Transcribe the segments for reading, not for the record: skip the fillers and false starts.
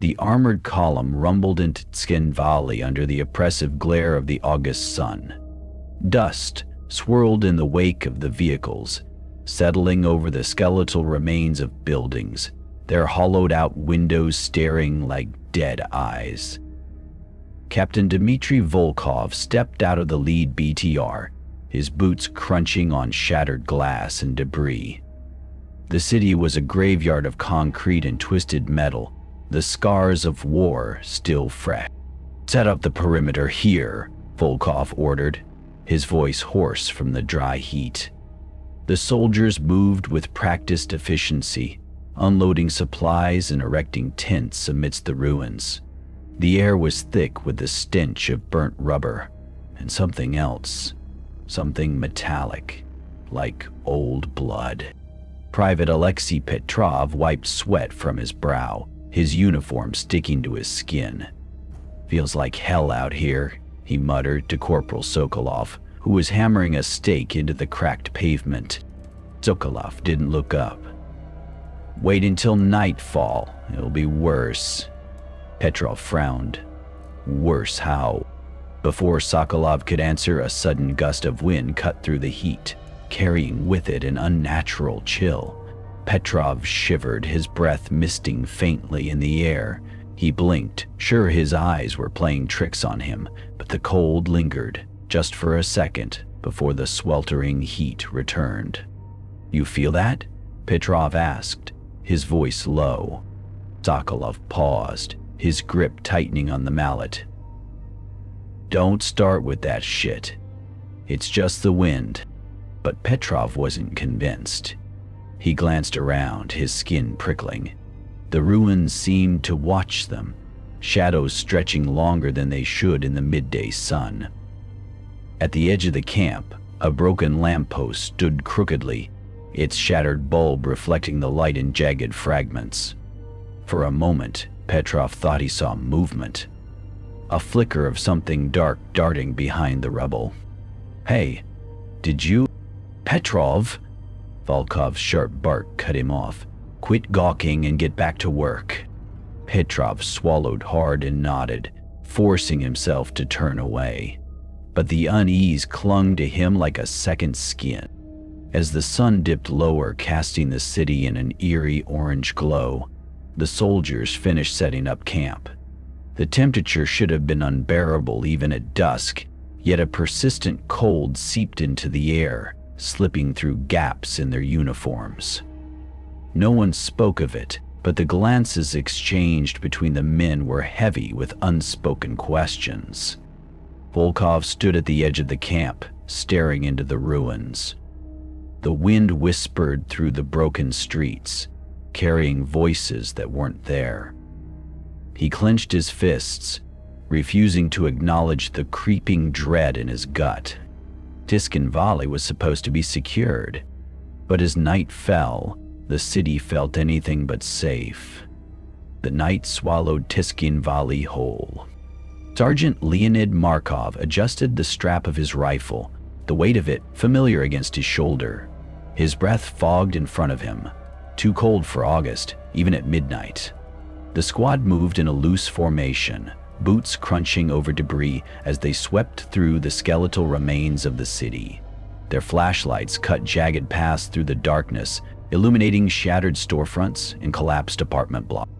The armored column rumbled into Tskhinvali under the oppressive glare of the August sun. Dust swirled in the wake of the vehicles, settling over the skeletal remains of buildings, their hollowed-out windows staring like dead eyes. Captain Dmitry Volkov stepped out of the lead BTR, his boots crunching on shattered glass and debris. The city was a graveyard of concrete and twisted metal, the scars of war still fresh. "Set up the perimeter here," Volkov ordered, his voice hoarse from the dry heat. The soldiers moved with practiced efficiency, unloading supplies and erecting tents amidst the ruins. The air was thick with the stench of burnt rubber and something else, something metallic, like old blood. Private Alexei Petrov wiped sweat from his brow, his uniform sticking to his skin. "Feels like hell out here," he muttered to Corporal Sokolov, who was hammering a stake into the cracked pavement. Sokolov didn't look up. "Wait until nightfall. It'll be worse." Petrov frowned. "Worse how?" Before Sokolov could answer, a sudden gust of wind cut through the heat, carrying with it an unnatural chill. Petrov shivered, his breath misting faintly in the air. He blinked, sure his eyes were playing tricks on him, but the cold lingered, just for a second, before the sweltering heat returned. "You feel that?" Petrov asked, his voice low. Sokolov paused, his grip tightening on the mallet. "Don't start with that shit. It's just the wind." But Petrov wasn't convinced. He glanced around, his skin prickling. The ruins seemed to watch them, shadows stretching longer than they should in the midday sun. At the edge of the camp, a broken lamppost stood crookedly, its shattered bulb reflecting the light in jagged fragments. For a moment, Petrov thought he saw movement, a flicker of something dark darting behind the rubble. "Hey, did you—" "Petrov!" Volkov's sharp bark cut him off. "Quit gawking and get back to work." Petrov swallowed hard and nodded, forcing himself to turn away. But the unease clung to him like a second skin. As the sun dipped lower, casting the city in an eerie orange glow, the soldiers finished setting up camp. The temperature should have been unbearable even at dusk, yet a persistent cold seeped into the air, slipping through gaps in their uniforms. No one spoke of it, but the glances exchanged between the men were heavy with unspoken questions. Volkov stood at the edge of the camp, staring into the ruins. The wind whispered through the broken streets, carrying voices that weren't there. He clenched his fists, refusing to acknowledge the creeping dread in his gut. Tskhinvali was supposed to be secured, but as night fell, the city felt anything but safe. The night swallowed Tskhinvali whole. Sergeant Leonid Markov adjusted the strap of his rifle, the weight of it familiar against his shoulder. His breath fogged in front of him, too cold for August, even at midnight. The squad moved in a loose formation, boots crunching over debris as they swept through the skeletal remains of the city. Their flashlights cut jagged paths through the darkness, illuminating shattered storefronts and collapsed apartment blocks.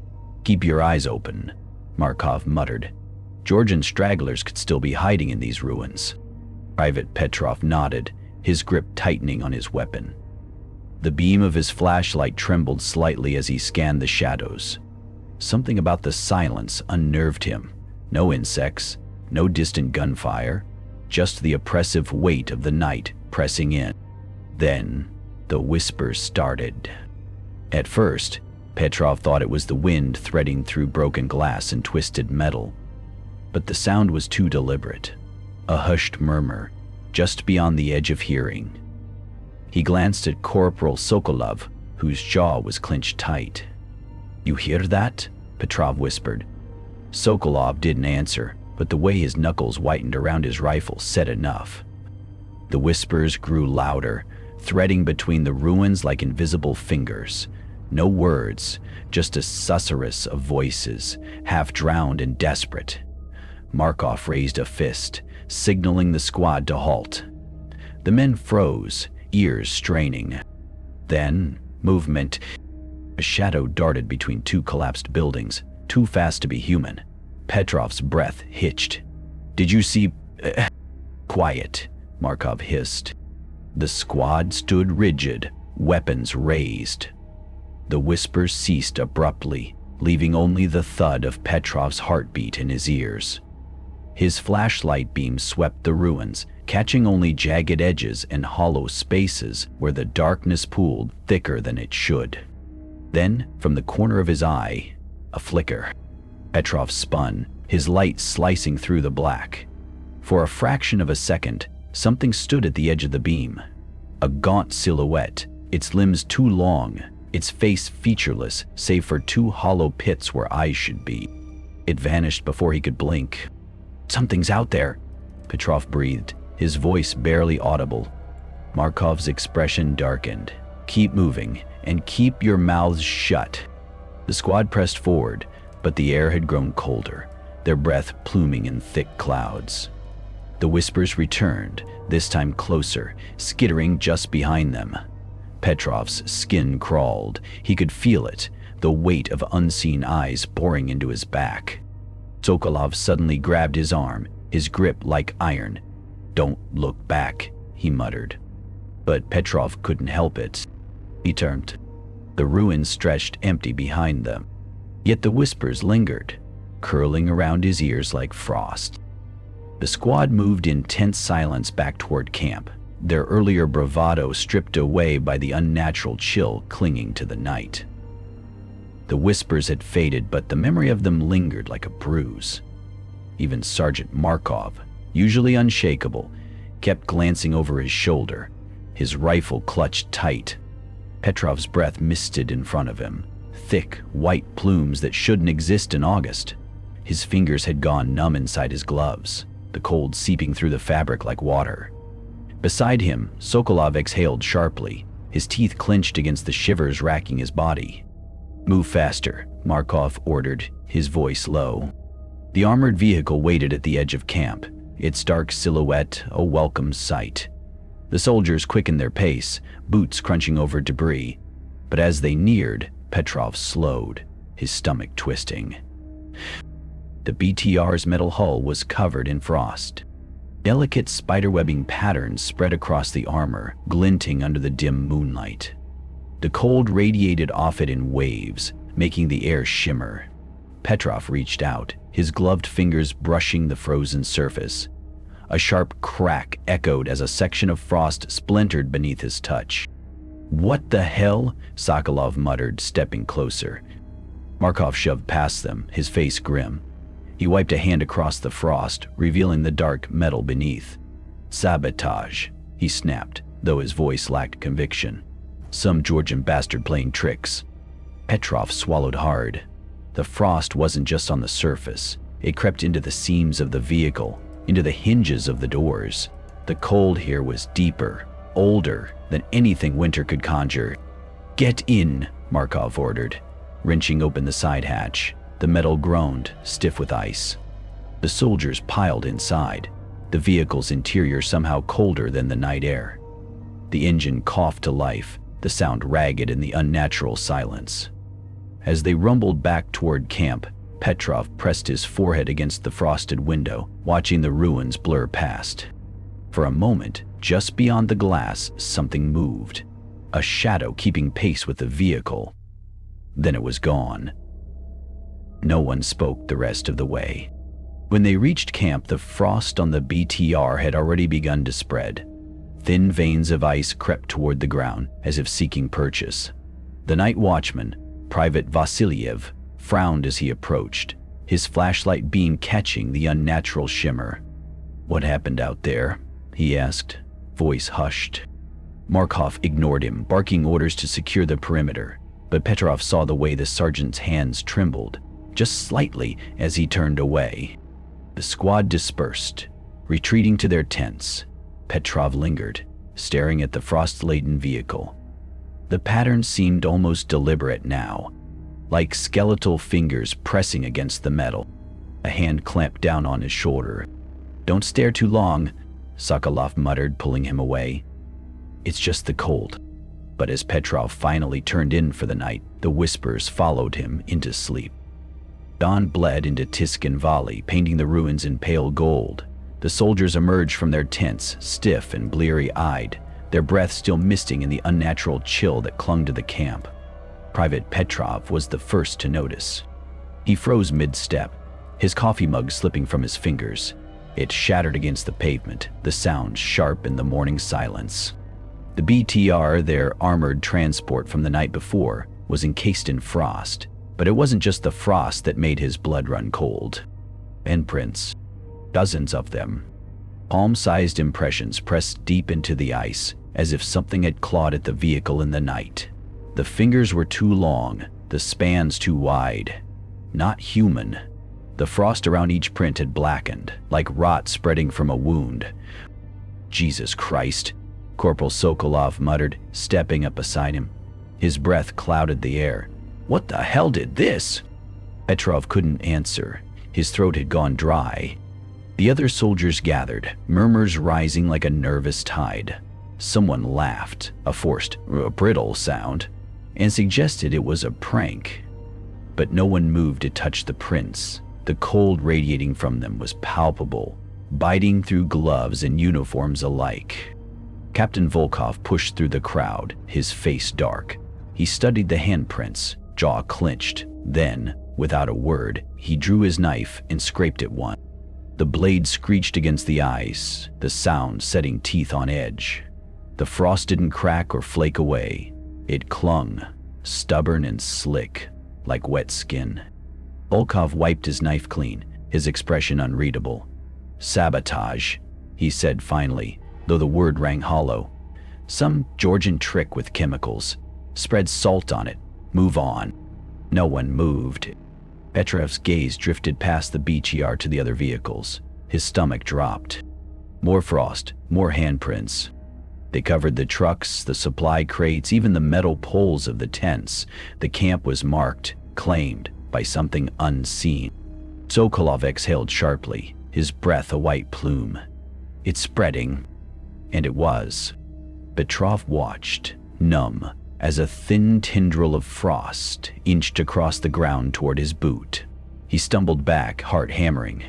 "Keep your eyes open," Markov muttered. Georgian stragglers could still be hiding in these ruins. Private Petrov nodded, his grip tightening on his weapon. The beam of his flashlight trembled slightly as he scanned the shadows. Something about the silence unnerved him. No insects, no distant gunfire, just the oppressive weight of the night pressing in. Then, the whispers started. At first, Petrov thought it was the wind threading through broken glass and twisted metal. But the sound was too deliberate, a hushed murmur, just beyond the edge of hearing. He glanced at Corporal Sokolov, whose jaw was clenched tight. "You hear that?" Petrov whispered. Sokolov didn't answer, but the way his knuckles whitened around his rifle said enough. The whispers grew louder, threading between the ruins like invisible fingers. No words, just a susurrus of voices, half drowned and desperate. Markov raised a fist, signaling the squad to halt. The men froze, ears straining. Then, movement. A shadow darted between two collapsed buildings, too fast to be human. Petrov's breath hitched. "Did you see—" "Quiet," Markov hissed. The squad stood rigid, weapons raised. The whispers ceased abruptly, leaving only the thud of Petrov's heartbeat in his ears. His flashlight beam swept the ruins, catching only jagged edges and hollow spaces where the darkness pooled thicker than it should. Then, from the corner of his eye, a flicker. Petrov spun, his light slicing through the black. For a fraction of a second, something stood at the edge of the beam. A gaunt silhouette, its limbs too long, its face featureless save for two hollow pits where eyes should be. It vanished before he could blink. "Something's out there," Petrov breathed, his voice barely audible. Markov's expression darkened. "Keep moving, and keep your mouths shut." The squad pressed forward, but the air had grown colder, their breath pluming in thick clouds. The whispers returned, this time closer, skittering just behind them. Petrov's skin crawled. He could feel it, the weight of unseen eyes boring into his back. Sokolov suddenly grabbed his arm, his grip like iron. "Don't look back," he muttered. But Petrov couldn't help it. He turned. The ruins stretched empty behind them. Yet the whispers lingered, curling around his ears like frost. The squad moved in tense silence back toward camp, their earlier bravado stripped away by the unnatural chill clinging to the night. The whispers had faded, but the memory of them lingered like a bruise. Even Sergeant Markov, usually unshakable, kept glancing over his shoulder, his rifle clutched tight. Petrov's breath misted in front of him, thick, white plumes that shouldn't exist in August. His fingers had gone numb inside his gloves, the cold seeping through the fabric like water. Beside him, Sokolov exhaled sharply, his teeth clenched against the shivers racking his body. "Move faster," Markov ordered, his voice low. The armored vehicle waited at the edge of camp, its dark silhouette a welcome sight. The soldiers quickened their pace, boots crunching over debris. But as they neared, Petrov slowed, his stomach twisting. The BTR's metal hull was covered in frost. Delicate spiderwebbing patterns spread across the armor, glinting under the dim moonlight. The cold radiated off it in waves, making the air shimmer. Petrov reached out, his gloved fingers brushing the frozen surface. A sharp crack echoed as a section of frost splintered beneath his touch. "What the hell?" Sokolov muttered, stepping closer. Markov shoved past them, his face grim. He wiped a hand across the frost, revealing the dark metal beneath. "Sabotage," he snapped, though his voice lacked conviction. "Some Georgian bastard playing tricks." Petrov swallowed hard. The frost wasn't just on the surface. It crept into the seams of the vehicle, into the hinges of the doors. The cold here was deeper, older than anything winter could conjure. "Get in," Markov ordered, wrenching open the side hatch. The metal groaned, stiff with ice. The soldiers piled inside, the vehicle's interior somehow colder than the night air. The engine coughed to life, the sound ragged in the unnatural silence. As they rumbled back toward camp, Petrov pressed his forehead against the frosted window, watching the ruins blur past. For a moment, just beyond the glass, something moved, a shadow keeping pace with the vehicle. Then it was gone. No one spoke the rest of the way. When they reached camp, the frost on the BTR had already begun to spread. Thin veins of ice crept toward the ground, as if seeking purchase. The night watchman, Private Vasilyev, frowned as he approached, his flashlight beam catching the unnatural shimmer. "What happened out there?" he asked, voice hushed. Markov ignored him, barking orders to secure the perimeter, but Petrov saw the way the sergeant's hands trembled, just slightly as he turned away. The squad dispersed, retreating to their tents. Petrov lingered, staring at the frost-laden vehicle. The pattern seemed almost deliberate now, like skeletal fingers pressing against the metal. A hand clamped down on his shoulder. "Don't stare too long," Sokolov muttered, pulling him away. "It's just the cold." But as Petrov finally turned in for the night, the whispers followed him into sleep. Dawn bled into Tskhinvali, painting the ruins in pale gold. The soldiers emerged from their tents, stiff and bleary-eyed, their breath still misting in the unnatural chill that clung to the camp. Private Petrov was the first to notice. He froze mid-step, his coffee mug slipping from his fingers. It shattered against the pavement, the sound sharp in the morning silence. The BTR, their armored transport from the night before, was encased in frost, but it wasn't just the frost that made his blood run cold. Handprints, dozens of them. Palm-sized impressions pressed deep into the ice, as if something had clawed at the vehicle in the night. The fingers were too long, the spans too wide. Not human. The frost around each print had blackened, like rot spreading from a wound. "Jesus Christ," Corporal Sokolov muttered, stepping up beside him. His breath clouded the air. "What the hell did this?" Petrov couldn't answer. His throat had gone dry. The other soldiers gathered, murmurs rising like a nervous tide. Someone laughed, a forced, brittle sound, and suggested it was a prank. But no one moved to touch the prints. The cold radiating from them was palpable, biting through gloves and uniforms alike. Captain Volkov pushed through the crowd, his face dark. He studied the handprints, jaw clenched. Then, without a word, he drew his knife and scraped at one. The blade screeched against the ice, the sound setting teeth on edge. The frost didn't crack or flake away. It clung, stubborn and slick, like wet skin. Volkov wiped his knife clean, his expression unreadable. "Sabotage," he said finally, though the word rang hollow. "Some Georgian trick with chemicals. Spread salt on it. Move on." No one moved. Petrov's gaze drifted past the BTR to the other vehicles. His stomach dropped. More frost, more handprints. They covered the trucks, the supply crates, even the metal poles of the tents. The camp was marked, claimed, by something unseen. Sokolov exhaled sharply, his breath a white plume. "It's spreading." And it was. Petrov watched, numb, as a thin tendril of frost inched across the ground toward his boot. He stumbled back, heart hammering.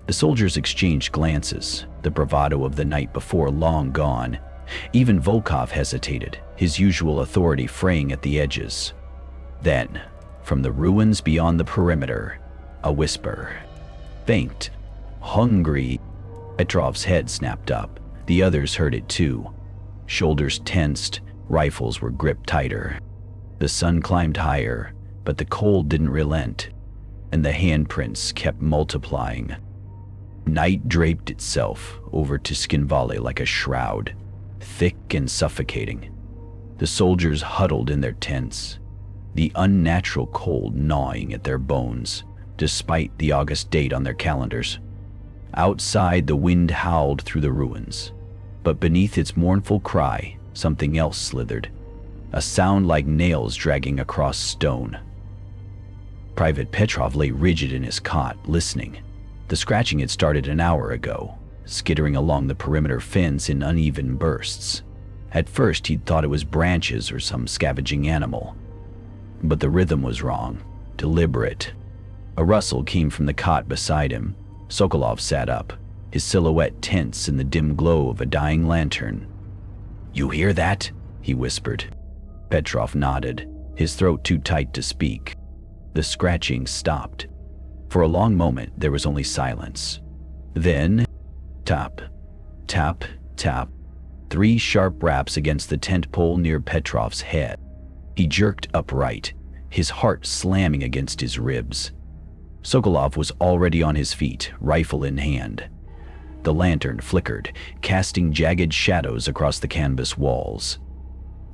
The soldiers exchanged glances, the bravado of the night before long gone. Even Volkov hesitated, his usual authority fraying at the edges. Then, from the ruins beyond the perimeter, a whisper. Faint, hungry. Petrov's head snapped up. The others heard it too. Shoulders tensed, rifles were gripped tighter. The sun climbed higher, but the cold didn't relent, and the handprints kept multiplying. Night draped itself over Tskhinvali like a shroud, thick and suffocating. The soldiers huddled in their tents, the unnatural cold gnawing at their bones, despite the August date on their calendars. Outside, the wind howled through the ruins, but beneath its mournful cry, something else slithered, a sound like nails dragging across stone. Private Petrov lay rigid in his cot, listening. The scratching had started an hour ago, skittering along the perimeter fence in uneven bursts. At first, he'd thought it was branches or some scavenging animal. But the rhythm was wrong, deliberate. A rustle came from the cot beside him. Sokolov sat up, his silhouette tense in the dim glow of a dying lantern. "You hear that?" he whispered. Petrov nodded, his throat too tight to speak. The scratching stopped. For a long moment, there was only silence. Then, tap, tap, tap. 3 sharp raps against the tent pole near Petrov's head. He jerked upright, his heart slamming against his ribs. Sokolov was already on his feet, rifle in hand. The lantern flickered, casting jagged shadows across the canvas walls.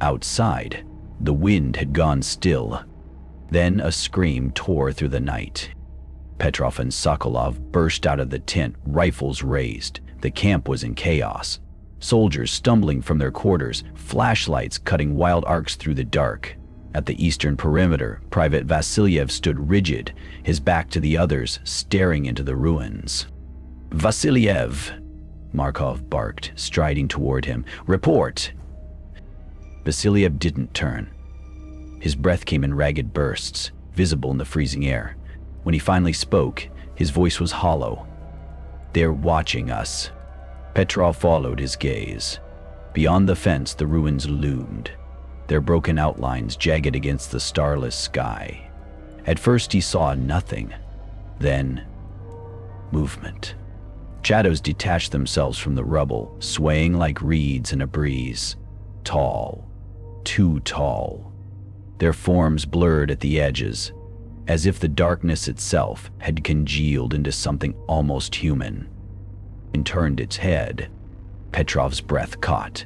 Outside, the wind had gone still. Then a scream tore through the night. Petrov and Sokolov burst out of the tent, rifles raised. The camp was in chaos. Soldiers stumbling from their quarters, flashlights cutting wild arcs through the dark. At the eastern perimeter, Private Vasilyev stood rigid, his back to the others, staring into the ruins. "Vasilyev!" Markov barked, striding toward him. "Report!" Vasilyev didn't turn. His breath came in ragged bursts, visible in the freezing air. When he finally spoke, his voice was hollow. "They're watching us." Petrov followed his gaze. Beyond the fence, the ruins loomed, their broken outlines jagged against the starless sky. At first he saw nothing. Then, movement. Shadows detached themselves from the rubble, swaying like reeds in a breeze. Tall. Too tall. Their forms blurred at the edges, as if the darkness itself had congealed into something almost human. And turned its head. Petrov's breath caught.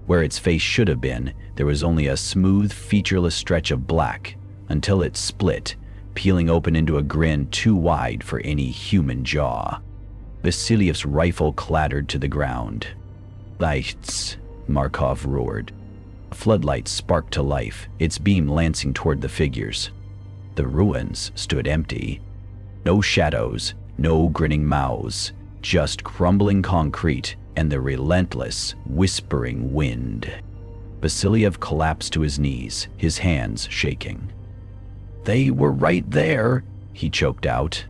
Where its face should have been, there was only a smooth, featureless stretch of black, until it split, peeling open into a grin too wide for any human jaw. Vasilyev's rifle clattered to the ground. "Lights," Markov roared. A floodlight sparked to life, its beam lancing toward the figures. The ruins stood empty. No shadows, no grinning mouths, just crumbling concrete and the relentless, whispering wind. Vasilyev collapsed to his knees, his hands shaking. "They were right there," he choked out.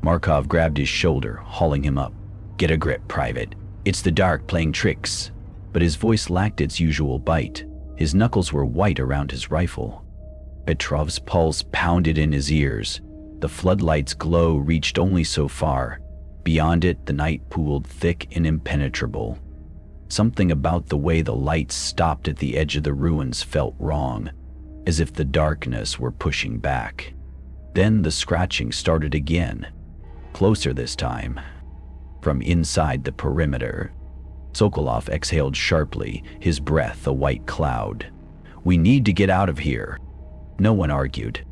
Markov grabbed his shoulder, hauling him up. "Get a grip, Private. It's the dark playing tricks." But his voice lacked its usual bite. His knuckles were white around his rifle. Petrov's pulse pounded in his ears. The floodlight's glow reached only so far. Beyond it, the night pooled thick and impenetrable. Something about the way the lights stopped at the edge of the ruins felt wrong, as if the darkness were pushing back. Then the scratching started again, closer this time, from inside the perimeter. Sokolov exhaled sharply, his breath a white cloud. "We need to get out of here." No one argued.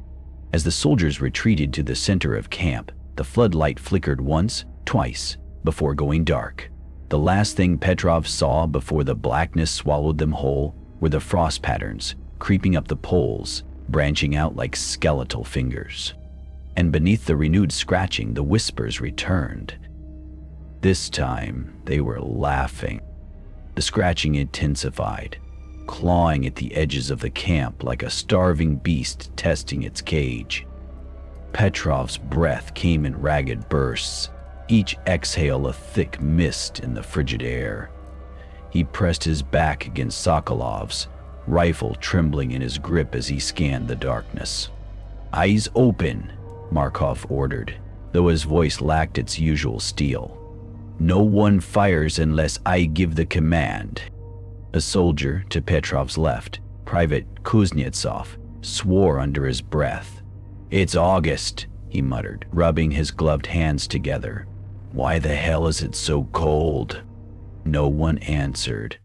As the soldiers retreated to the center of camp, the floodlight flickered once, twice, before going dark. The last thing Petrov saw before the blackness swallowed them whole were the frost patterns creeping up the poles, branching out like skeletal fingers. And beneath the renewed scratching, the whispers returned. This time, they were laughing. The scratching intensified, clawing at the edges of the camp like a starving beast testing its cage. Petrov's breath came in ragged bursts, each exhale a thick mist in the frigid air. He pressed his back against Sokolov's, rifle trembling in his grip as he scanned the darkness. "Eyes open," Markov ordered, though his voice lacked its usual steel. "No one fires unless I give the command." A soldier to Petrov's left, Private Kuznetsov, swore under his breath. "It's August," he muttered, rubbing his gloved hands together. "Why the hell is it so cold?" No one answered.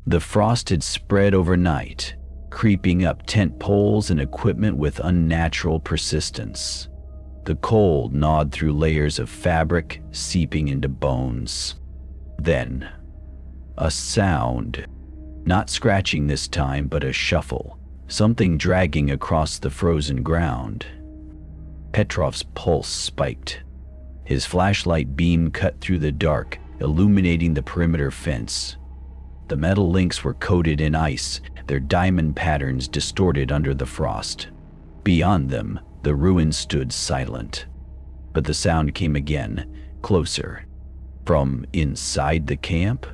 The frost had spread overnight, creeping up tent poles and equipment with unnatural persistence. The cold gnawed through layers of fabric, seeping into bones. Then, a sound. Not scratching this time, but a shuffle. Something dragging across the frozen ground. Petrov's pulse spiked. His flashlight beam cut through the dark, illuminating the perimeter fence. The metal links were coated in ice, their diamond patterns distorted under the frost. Beyond them, the ruins stood silent. But the sound came again, closer. From inside the camp?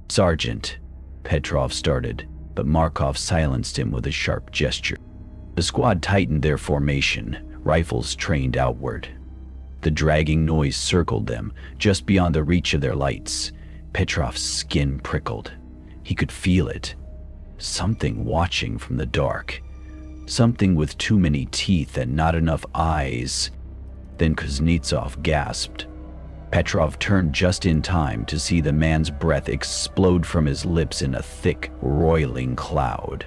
"Sergeant," Petrov started, but Markov silenced him with a sharp gesture. The squad tightened their formation, rifles trained outward. The dragging noise circled them, just beyond the reach of their lights. Petrov's skin prickled. He could feel it. Something watching from the dark. Something with too many teeth and not enough eyes. Then Kuznetsov gasped. Petrov turned just in time to see the man's breath explode from his lips in a thick, roiling cloud.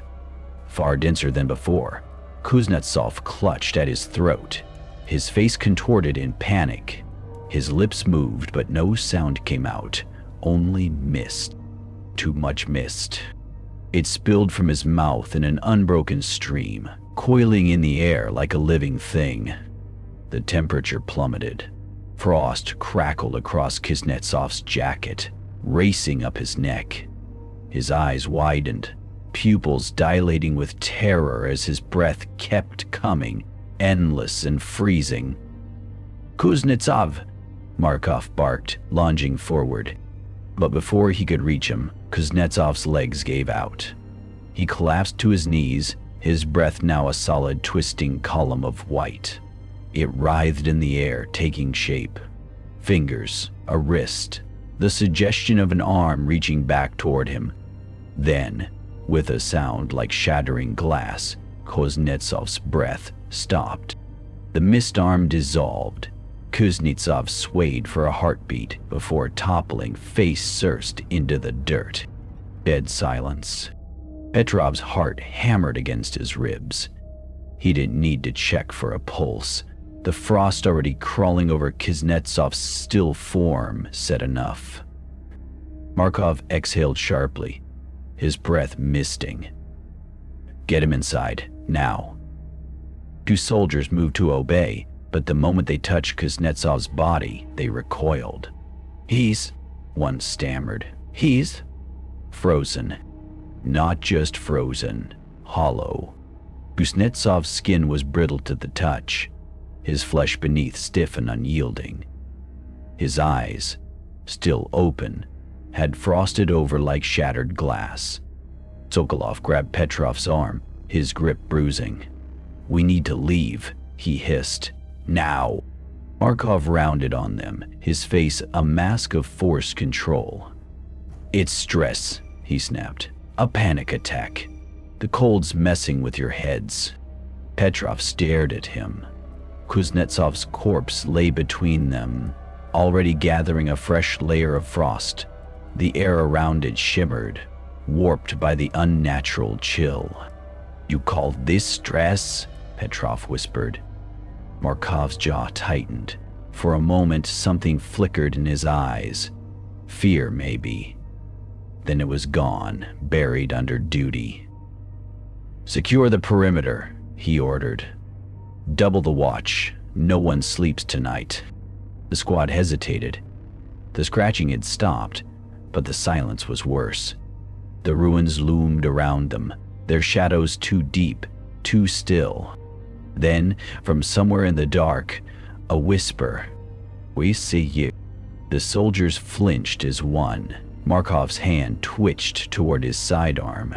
Far denser than before, Kuznetsov clutched at his throat. His face contorted in panic. His lips moved, but no sound came out, only mist. too much mist. It spilled from his mouth in an unbroken stream, coiling in the air like a living thing. The temperature plummeted. Frost crackled across Kuznetsov's jacket, racing up his neck. His eyes widened, pupils dilating with terror as his breath kept coming, endless and freezing. "Kuznetsov!" Markov barked, lunging forward. But before he could reach him, Kuznetsov's legs gave out. He collapsed to his knees, his breath now a solid twisting column of white. It writhed in the air, taking shape. Fingers, a wrist, the suggestion of an arm reaching back toward him. Then, with a sound like shattering glass, Kuznetsov's breath stopped. The mist arm dissolved. Kuznetsov swayed for a heartbeat before toppling face first into the dirt. Dead silence. Petrov's heart hammered against his ribs. He didn't need to check for a pulse. The frost already crawling over Kuznetsov's still form said enough. Markov exhaled sharply, his breath misting. "Get him inside, now." Two soldiers moved to obey, but the moment they touched Kuznetsov's body, they recoiled. "He's," one stammered, "he's frozen." Not just frozen, hollow. Kuznetsov's skin was brittle to the touch, his flesh beneath stiff and unyielding. His eyes, still open, had frosted over like shattered glass. Sokolov grabbed Petrov's arm, his grip bruising. "We need to leave," he hissed. "Now!" Markov rounded on them, his face a mask of forced control. "It's stress," he snapped. "A panic attack. The cold's messing with your heads." Petrov stared at him. Kuznetsov's corpse lay between them, already gathering a fresh layer of frost. The air around it shimmered, warped by the unnatural chill. "You call this stress?" Petrov whispered. Markov's jaw tightened. For a moment, something flickered in his eyes. Fear, maybe. Then it was gone, buried under duty. "Secure the perimeter," he ordered. "Double the watch. No one sleeps tonight." The squad hesitated. The scratching had stopped, but the silence was worse. The ruins loomed around them, their shadows too deep, too still. Then, from somewhere in the dark, a whisper. "We see you." The soldiers flinched as one. Markov's hand twitched toward his sidearm.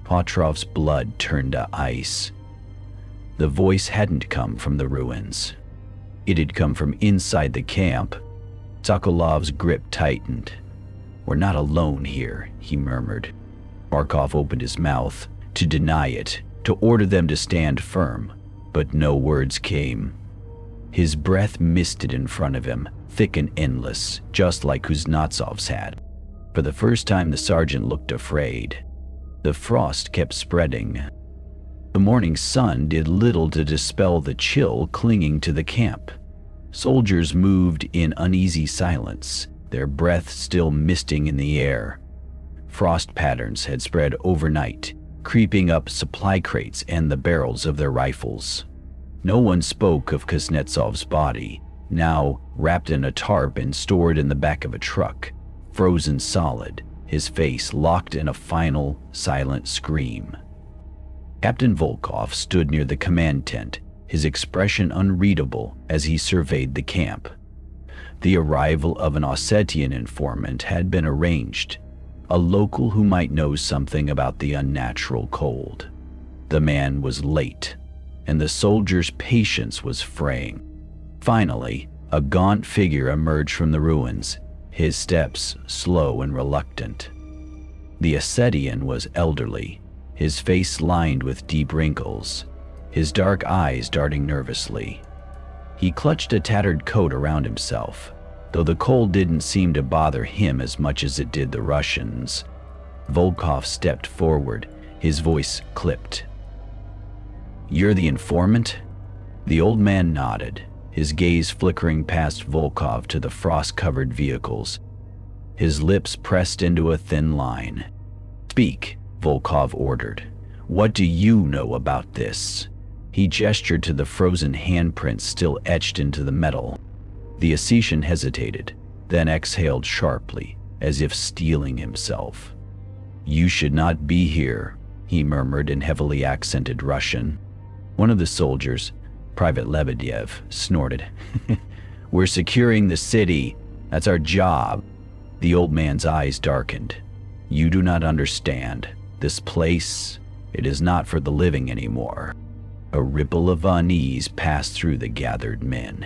Petrov's blood turned to ice. The voice hadn't come from the ruins. It had come from inside the camp. Sokolov's grip tightened. "We're not alone here," he murmured. Markov opened his mouth to deny it, to order them to stand firm, but no words came. His breath misted in front of him, thick and endless, just like Kuznetsov's had. For the first time, the sergeant looked afraid. The frost kept spreading. The morning sun did little to dispel the chill clinging to the camp. Soldiers moved in uneasy silence, their breath still misting in the air. Frost patterns had spread overnight, creeping up supply crates and the barrels of their rifles. No one spoke of Kuznetsov's body, now wrapped in a tarp and stored in the back of a truck, frozen solid, his face locked in a final, silent scream. Captain Volkov stood near the command tent, his expression unreadable as he surveyed the camp. The arrival of an Ossetian informant had been arranged, a local who might know something about the unnatural cold. The man was late, and the soldier's patience was fraying. Finally, a gaunt figure emerged from the ruins, his steps slow and reluctant. The Ossetian was elderly, his face lined with deep wrinkles, his dark eyes darting nervously. He clutched a tattered coat around himself, though the cold didn't seem to bother him as much as it did the Russians. Volkov stepped forward, his voice clipped. "You're the informant?" The old man nodded, his gaze flickering past Volkov to the frost-covered vehicles. his lips pressed into a thin line. "Speak," Volkov ordered. "What do you know about this?" He gestured to the frozen handprints still etched into the metal. The Ossetian hesitated, then exhaled sharply, as if steeling himself. "You should not be here," he murmured in heavily accented Russian. One of the soldiers, Private Lebedev, snorted. "We're securing the city. That's our job." The old man's eyes darkened. "You do not understand. This place, it is not for the living anymore." A ripple of unease passed through the gathered men.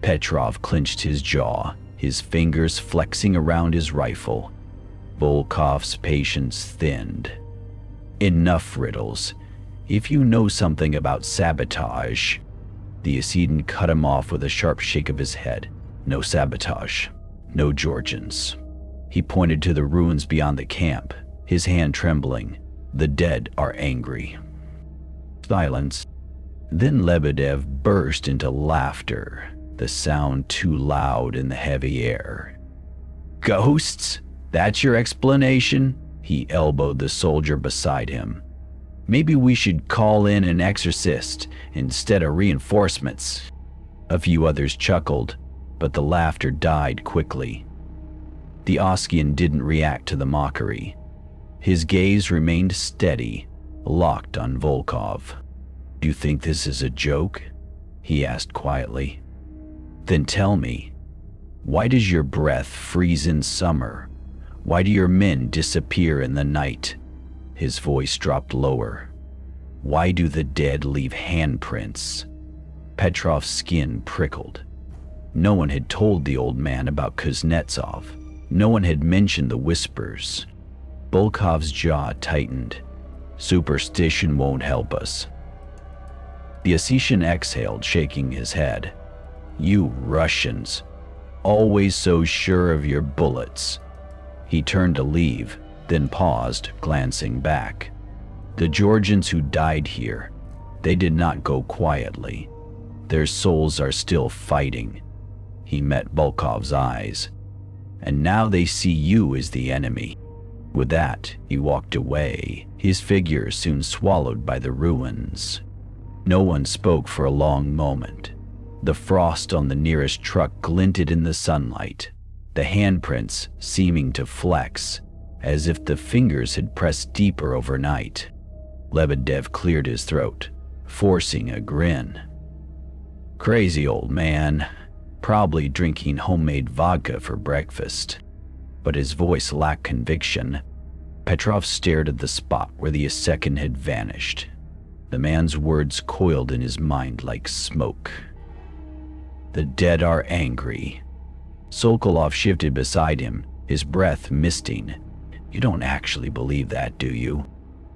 Petrov clenched his jaw, his fingers flexing around his rifle. Volkov's patience thinned. "Enough riddles. If you know something about sabotage..." The Ossetian cut him off with a sharp shake of his head. "No sabotage. No Georgians." He pointed to the ruins beyond the camp, his hand trembling. "The dead are angry." Silence. Then Lebedev burst into laughter, the sound too loud in the heavy air. "Ghosts? That's your explanation?" He elbowed the soldier beside him. "Maybe we should call in an exorcist instead of reinforcements." A few others chuckled, but the laughter died quickly. The Oskian didn't react to the mockery. His gaze remained steady, locked on Volkov. "Do you think this is a joke?" he asked quietly. "Then tell me, why does your breath freeze in summer? Why do your men disappear in the night?" His voice dropped lower. "Why do the dead leave handprints?" Petrov's skin prickled. No one had told the old man about Kuznetsov. No one had mentioned the whispers. Volkov's jaw tightened. "Superstition won't help us." The Ossetian exhaled, shaking his head. "You Russians, always so sure of your bullets." He turned to leave, then paused, glancing back. "The Georgians who died here, they did not go quietly. Their souls are still fighting." He met Volkov's eyes. "And now they see you as the enemy." With that, he walked away, his figure soon swallowed by the ruins. No one spoke for a long moment. The frost on the nearest truck glinted in the sunlight, the handprints seeming to flex, as if the fingers had pressed deeper overnight. Lebedev cleared his throat, forcing a grin. "Crazy old man, probably drinking homemade vodka for breakfast." But his voice lacked conviction. Petrov stared at the spot where the Ossetian had vanished. The man's words coiled in his mind like smoke. "The dead are angry." Sokolov shifted beside him, his breath misting. "You don't actually believe that, do you?"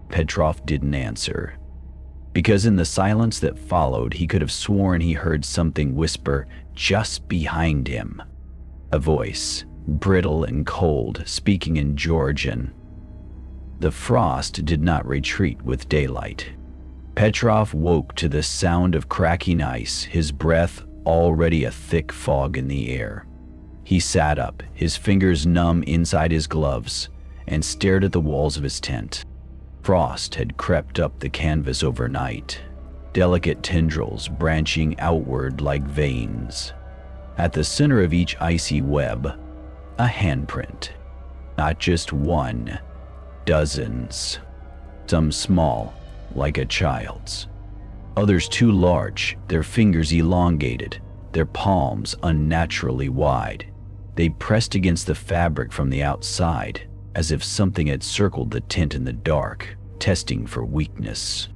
Petrov didn't answer. Because in the silence that followed, he could have sworn he heard something whisper just behind him. A voice, brittle and cold, speaking in Georgian. The frost did not retreat with daylight. Petrov woke to the sound of cracking ice, his breath already a thick fog in the air. He sat up, his fingers numb inside his gloves, and stared at the walls of his tent. Frost had crept up the canvas overnight, delicate tendrils branching outward like veins. At the center of each icy web, a handprint. Not just one, dozens. Some small, like a child's. Others too large, their fingers elongated, their palms unnaturally wide. They pressed against the fabric from the outside, as if something had circled the tent in the dark, testing for weakness.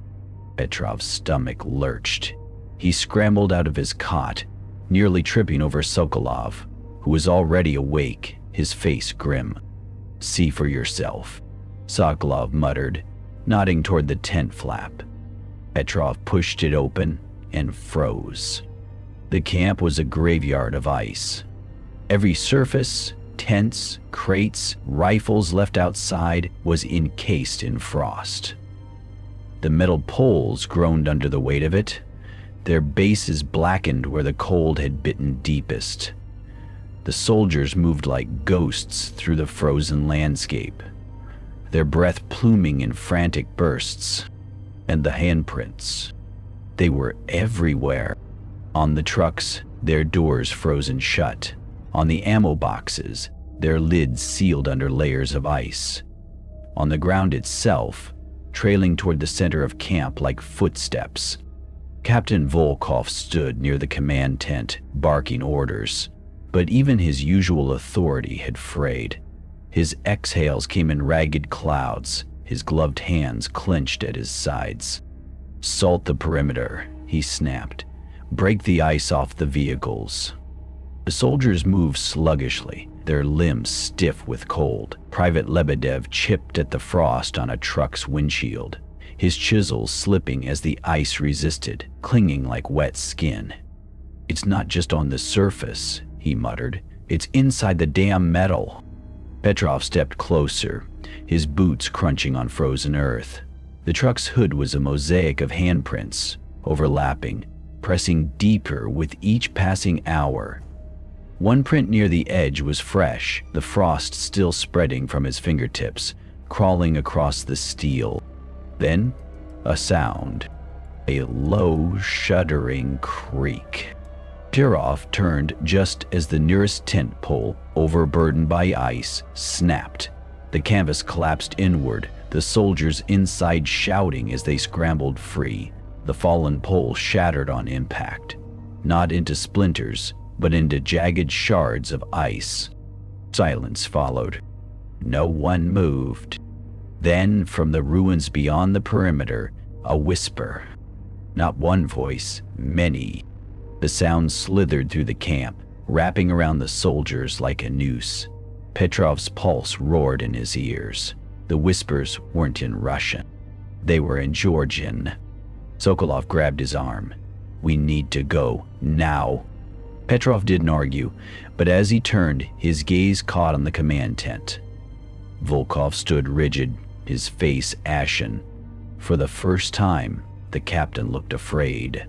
Petrov's stomach lurched. He scrambled out of his cot, nearly tripping over Sokolov, who was already awake, his face grim. "See for yourself," Sokolov muttered, nodding toward the tent flap. Petrov pushed it open and froze. The camp was a graveyard of ice. Every surface, tents, crates, rifles left outside was encased in frost. The metal poles groaned under the weight of it, their bases blackened where the cold had bitten deepest. The soldiers moved like ghosts through the frozen landscape, their breath pluming in frantic bursts. And the handprints, they were everywhere. On the trucks, their doors frozen shut. On the ammo boxes, their lids sealed under layers of ice. On the ground itself, trailing toward the center of camp like footsteps. Captain Volkov stood near the command tent, barking orders. But even his usual authority had frayed. His exhales came in ragged clouds, his gloved hands clenched at his sides. "Salt the perimeter," he snapped. "Break the ice off the vehicles." The soldiers moved sluggishly, their limbs stiff with cold. Private Lebedev chipped at the frost on a truck's windshield, his chisels slipping as the ice resisted, clinging like wet skin. "It's not just on the surface," he muttered. "It's inside the damn metal." Petrov stepped closer, his boots crunching on frozen earth. The truck's hood was a mosaic of handprints, overlapping, pressing deeper with each passing hour. One print near the edge was fresh, the frost still spreading from his fingertips, crawling across the steel. Then, a sound, a low, shuddering creak. Petrov turned just as the nearest tent pole, overburdened by ice, snapped. The canvas collapsed inward, the soldiers inside shouting as they scrambled free. The fallen pole shattered on impact, not into splinters, but into jagged shards of ice. Silence followed. No one moved. Then, from the ruins beyond the perimeter, a whisper. Not one voice, many. The sound slithered through the camp, wrapping around the soldiers like a noose. Petrov's pulse roared in his ears. The whispers weren't in Russian. They were in Georgian. Sokolov grabbed his arm. "We need to go, now." Petrov didn't argue, but as he turned, his gaze caught on the command tent. Volkov stood rigid, his face ashen. For the first time, the captain looked afraid.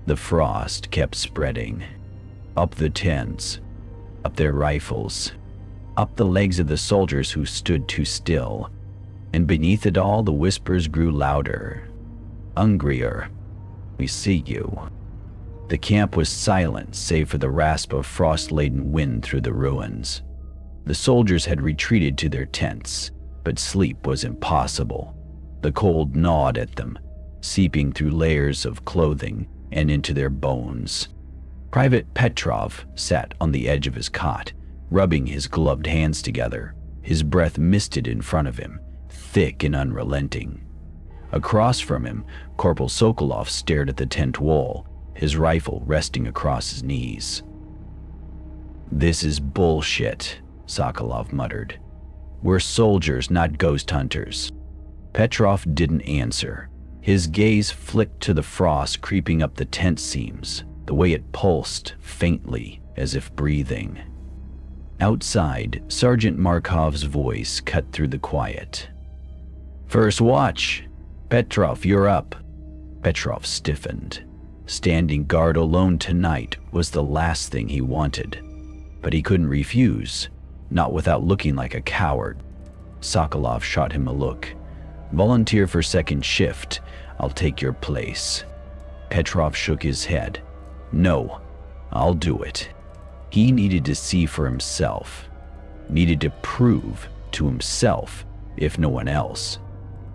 The frost kept spreading. Up the tents, up their rifles, up the legs of the soldiers who stood too still. And beneath it all, the whispers grew louder, hungrier. "We see you." The camp was silent, save for the rasp of frost-laden wind through the ruins. The soldiers had retreated to their tents, but sleep was impossible. The cold gnawed at them, seeping through layers of clothing and into their bones. Private Petrov sat on the edge of his cot, rubbing his gloved hands together, his breath misted in front of him, thick and unrelenting. Across from him, Corporal Sokolov stared at the tent wall, his rifle resting across his knees. "This is bullshit," Sokolov muttered. "We're soldiers, not ghost hunters." Petrov didn't answer. His gaze flicked to the frost creeping up the tent seams, the way it pulsed faintly, as if breathing. Outside, Sergeant Markov's voice cut through the quiet. "First watch. Petrov, you're up." Petrov stiffened. Standing guard alone tonight was the last thing he wanted. But he couldn't refuse, not without looking like a coward. Sokolov shot him a look. "Volunteer for second shift. I'll take your place." Petrov shook his head. "No, I'll do it." He needed to see for himself, needed to prove to himself, if no one else,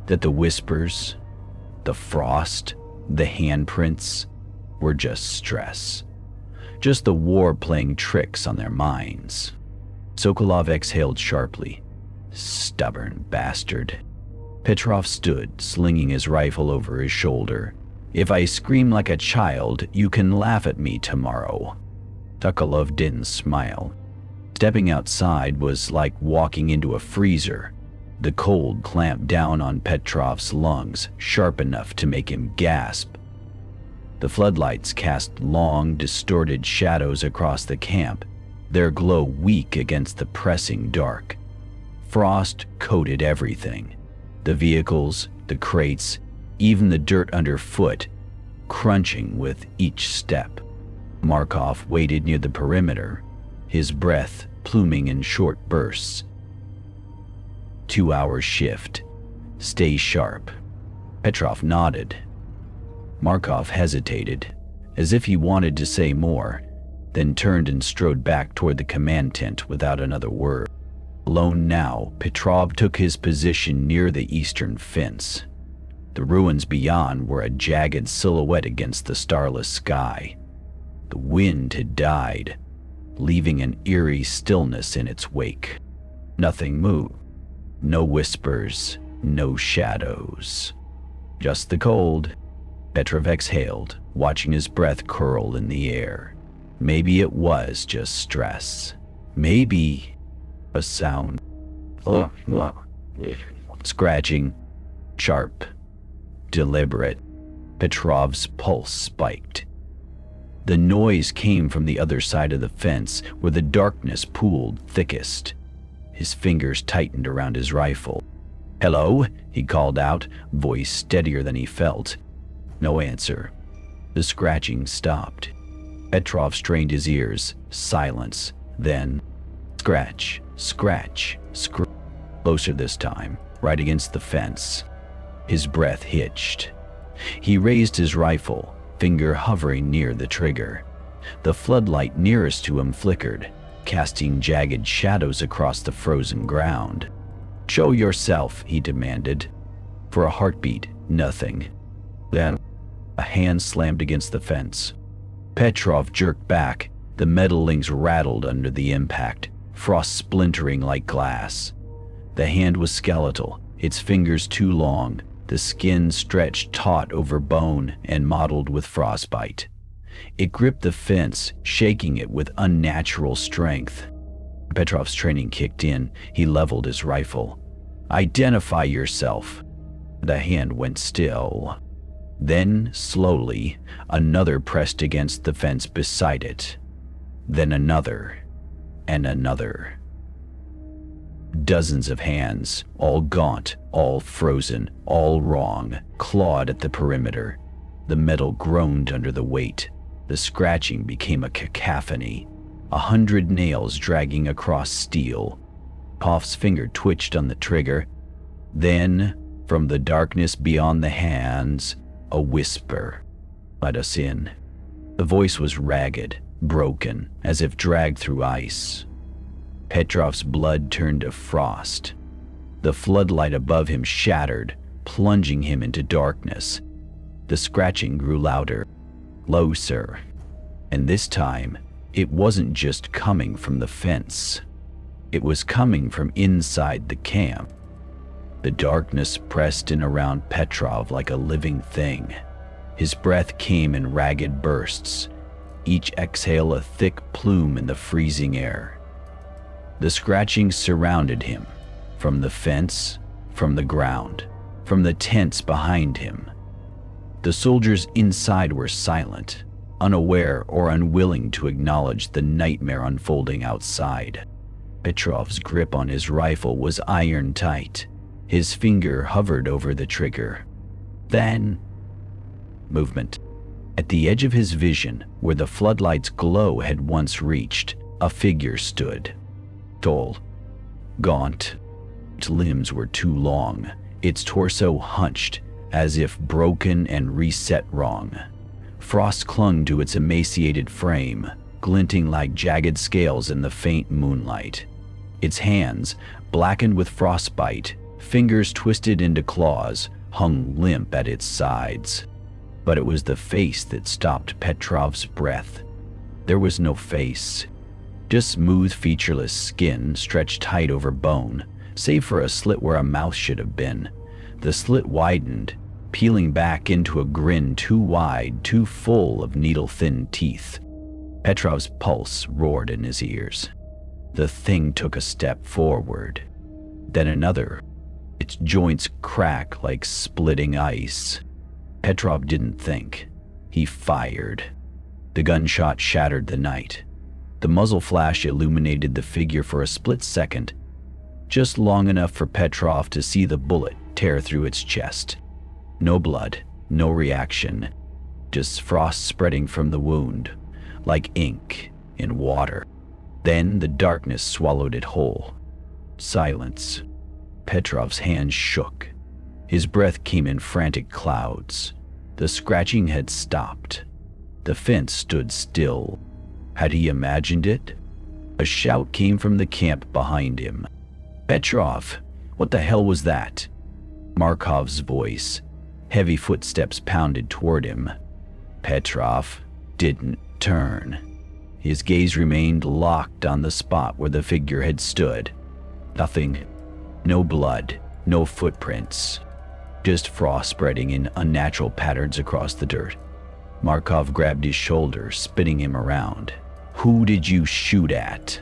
that the whispers, the frost, the handprints were just stress, just the war playing tricks on their minds. Sokolov exhaled sharply. "Stubborn bastard." Petrov stood, slinging his rifle over his shoulder. "If I scream like a child, you can laugh at me tomorrow." Sokolov didn't smile. Stepping outside was like walking into a freezer. The cold clamped down on Petrov's lungs, sharp enough to make him gasp. The floodlights cast long, distorted shadows across the camp, their glow weak against the pressing dark. Frost coated everything. The vehicles, the crates, even the dirt underfoot, crunching with each step. Markov waited near the perimeter, his breath pluming in short bursts. 2-hour shift. Stay sharp. Petrov nodded. Markov hesitated, as if he wanted to say more, then turned and strode back toward the command tent without another word. Alone now, Petrov took his position near the eastern fence. The ruins beyond were a jagged silhouette against the starless sky. The wind had died, leaving an eerie stillness in its wake. Nothing moved. No whispers, no shadows. Just the cold. Petrov exhaled, watching his breath curl in the air. Maybe it was just stress. Maybe a sound. Scratching. Sharp. Deliberate. Petrov's pulse spiked. The noise came from the other side of the fence, where the darkness pooled thickest. His fingers tightened around his rifle. "Hello?" he called out, voice steadier than he felt. No answer. The scratching stopped. Petrov strained his ears. Silence. Then scratch, scratch, scratch. Closer this time, right against the fence. His breath hitched. He raised his rifle, finger hovering near the trigger. The floodlight nearest to him flickered, casting jagged shadows across the frozen ground. "Show yourself," he demanded. For a heartbeat, nothing. Then a hand slammed against the fence. Petrov jerked back. The metal links rattled under the impact, frost splintering like glass. The hand was skeletal, its fingers too long, the skin stretched taut over bone and mottled with frostbite. It gripped the fence, shaking it with unnatural strength. Petrov's training kicked in. He leveled his rifle. "Identify yourself." The hand went still. Then, slowly, another pressed against the fence beside it. Then another, and another. Dozens of hands, all gaunt, all frozen, all wrong, clawed at the perimeter. The metal groaned under the weight. The scratching became a cacophony. 100 nails dragging across steel. Poff's finger twitched on the trigger. Then, from the darkness beyond the hands, a whisper. "Let us in." The voice was ragged, broken, as if dragged through ice. Petrov's blood turned to frost. The floodlight above him shattered, plunging him into darkness. The scratching grew louder, closer. And this time, it wasn't just coming from the fence. It was coming from inside the camp. The darkness pressed in around Petrov like a living thing. His breath came in ragged bursts, each exhale a thick plume in the freezing air. The scratching surrounded him, from the fence, from the ground, from the tents behind him. The soldiers inside were silent, unaware or unwilling to acknowledge the nightmare unfolding outside. Petrov's grip on his rifle was iron tight. His finger hovered over the trigger. Then, movement. At the edge of his vision, where the floodlight's glow had once reached, a figure stood. Tall, gaunt. Its limbs were too long, its torso hunched, as if broken and reset wrong. Frost clung to its emaciated frame, glinting like jagged scales in the faint moonlight. Its hands, blackened with frostbite, fingers twisted into claws, hung limp at its sides. But it was the face that stopped Petrov's breath. There was no face, just smooth, featureless skin stretched tight over bone, save for a slit where a mouth should have been. The slit widened, peeling back into a grin too wide, too full of needle-thin teeth. Petrov's pulse roared in his ears. The thing took a step forward, then another. Its joints cracked like splitting ice. Petrov didn't think. He fired. The gunshot shattered the night. The muzzle flash illuminated the figure for a split second, just long enough for Petrov to see the bullet tear through its chest. No blood, no reaction, just frost spreading from the wound, like ink in water. Then the darkness swallowed it whole. Silence. Petrov's hands shook. His breath came in frantic clouds. The scratching had stopped. The fence stood still. Had he imagined it? A shout came from the camp behind him. "Petrov, what the hell was that?" Markov's voice. Heavy footsteps pounded toward him. Petrov didn't turn. His gaze remained locked on the spot where the figure had stood. Nothing. No blood. No footprints. Just frost spreading in unnatural patterns across the dirt. Markov grabbed his shoulder, spinning him around. "Who did you shoot at?"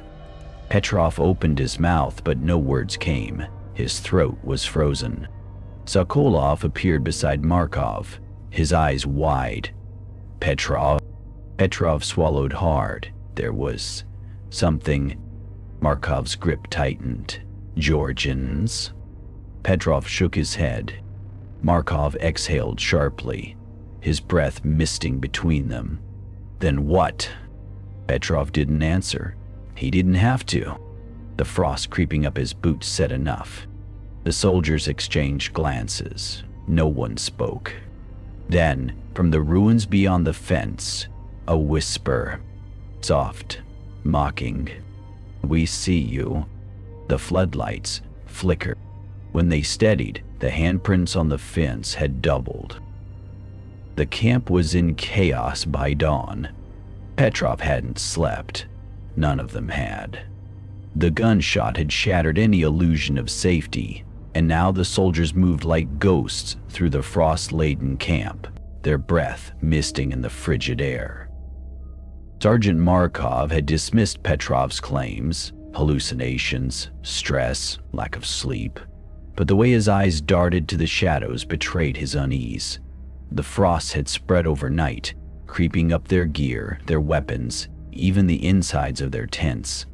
Petrov opened his mouth, but no words came. His throat was frozen. Sokolov appeared beside Markov, his eyes wide. "Petrov?" Petrov swallowed hard. There was something. Markov's grip tightened. "Georgians?" Petrov shook his head. Markov exhaled sharply, his breath misting between them. "Then what?" Petrov didn't answer. He didn't have to. The frost creeping up his boots said enough. The soldiers exchanged glances. No one spoke. Then, from the ruins beyond the fence, a whisper. Soft, mocking. "We see you." The floodlights flickered. When they steadied, the handprints on the fence had doubled. The camp was in chaos by dawn. Petrov hadn't slept. None of them had. The gunshot had shattered any illusion of safety, and now the soldiers moved like ghosts through the frost-laden camp, their breath misting in the frigid air. Sergeant Markov had dismissed Petrov's claims, hallucinations, stress, lack of sleep, but the way his eyes darted to the shadows betrayed his unease. The frost had spread overnight, creeping up their gear, their weapons, even the insides of their tents.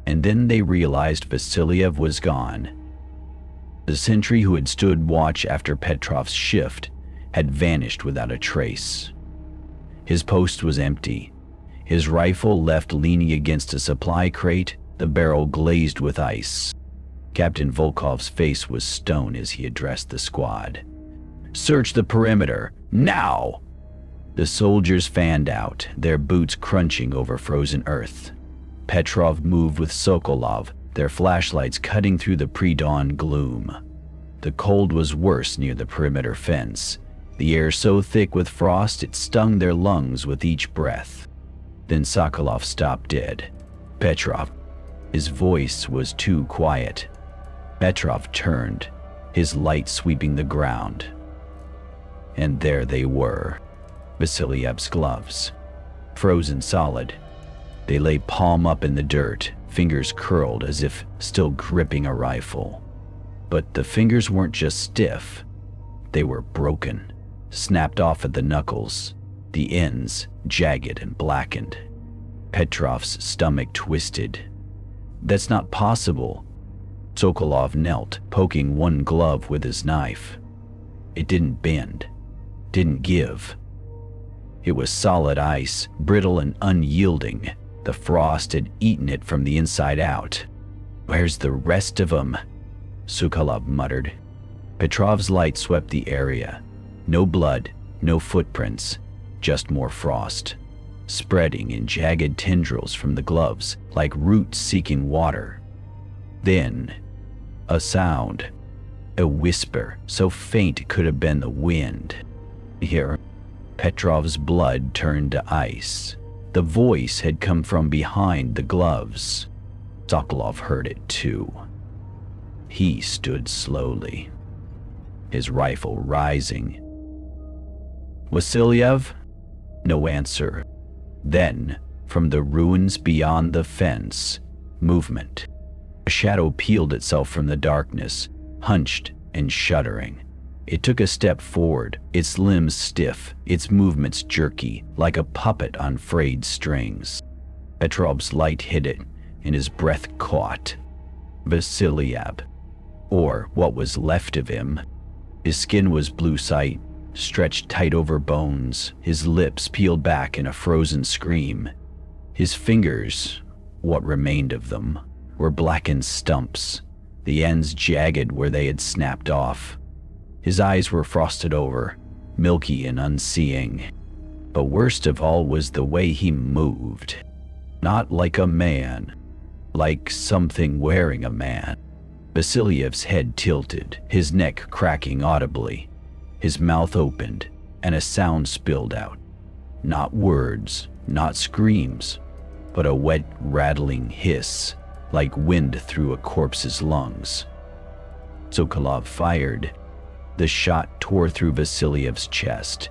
And then they realized Vasiliev was gone. The sentry who had stood watch after Petrov's shift had vanished without a trace. His post was empty. His rifle left leaning against a supply crate, the barrel glazed with ice. Captain Volkov's face was stone as he addressed the squad. "Search the perimeter, now!" The soldiers fanned out, their boots crunching over frozen earth. Petrov moved with Sokolov, their flashlights cutting through the pre-dawn gloom. The cold was worse near the perimeter fence, the air so thick with frost it stung their lungs with each breath. Then Sokolov stopped dead. "Petrov." His voice was too quiet. Petrov turned, his light sweeping the ground. And there they were, Vasiliev's gloves, frozen solid. They lay palm up in the dirt, fingers curled as if still gripping a rifle. But the fingers weren't just stiff, they were broken, snapped off at the knuckles, the ends jagged and blackened. Petrov's stomach twisted. "That's not possible." Sokolov knelt, poking one glove with his knife. It didn't bend, didn't give. It was solid ice, brittle and unyielding. The frost had eaten it from the inside out. "Where's the rest of them?" Sokolov muttered. Petrov's light swept the area. No blood, no footprints, just more frost, spreading in jagged tendrils from the gloves like roots seeking water. Then, a sound, a whisper so faint it could have been the wind. Here, Petrov's blood turned to ice. The voice had come from behind the gloves. Sokolov heard it too. He stood slowly, his rifle rising. "Vasiliev?" No answer. Then, from the ruins beyond the fence, movement. A shadow peeled itself from the darkness, hunched and shuddering. It took a step forward, its limbs stiff, its movements jerky, like a puppet on frayed strings. Petrov's light hit it, and his breath caught. Vasiliev, or what was left of him. His skin was bluesite, stretched tight over bones, his lips peeled back in a frozen scream. His fingers What remained of them were blackened stumps, the ends jagged where they had snapped off. His eyes were frosted over, milky and unseeing. But worst of all was the way he moved. Not like a man, like something wearing a man. Vasilyev's head tilted, his neck cracking audibly. His mouth opened, and a sound spilled out. Not words, not screams, but a wet, rattling hiss, like wind through a corpse's lungs. Sokolov fired. The shot tore through Vasilyev's chest.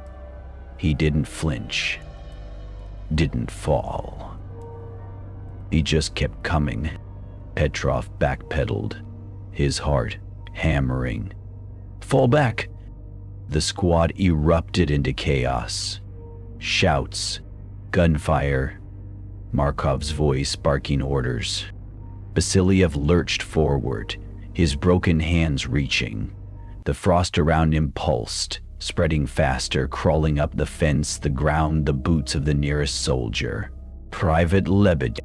He didn't flinch, didn't fall. He just kept coming. Petrov backpedaled, his heart hammering. "Fall back!" The squad erupted into chaos. Shouts, gunfire, Markov's voice barking orders. Vasilyev lurched forward, his broken hands reaching. The frost around him pulsed, spreading faster, crawling up the fence, the ground, the boots of the nearest soldier. Private Lebedev.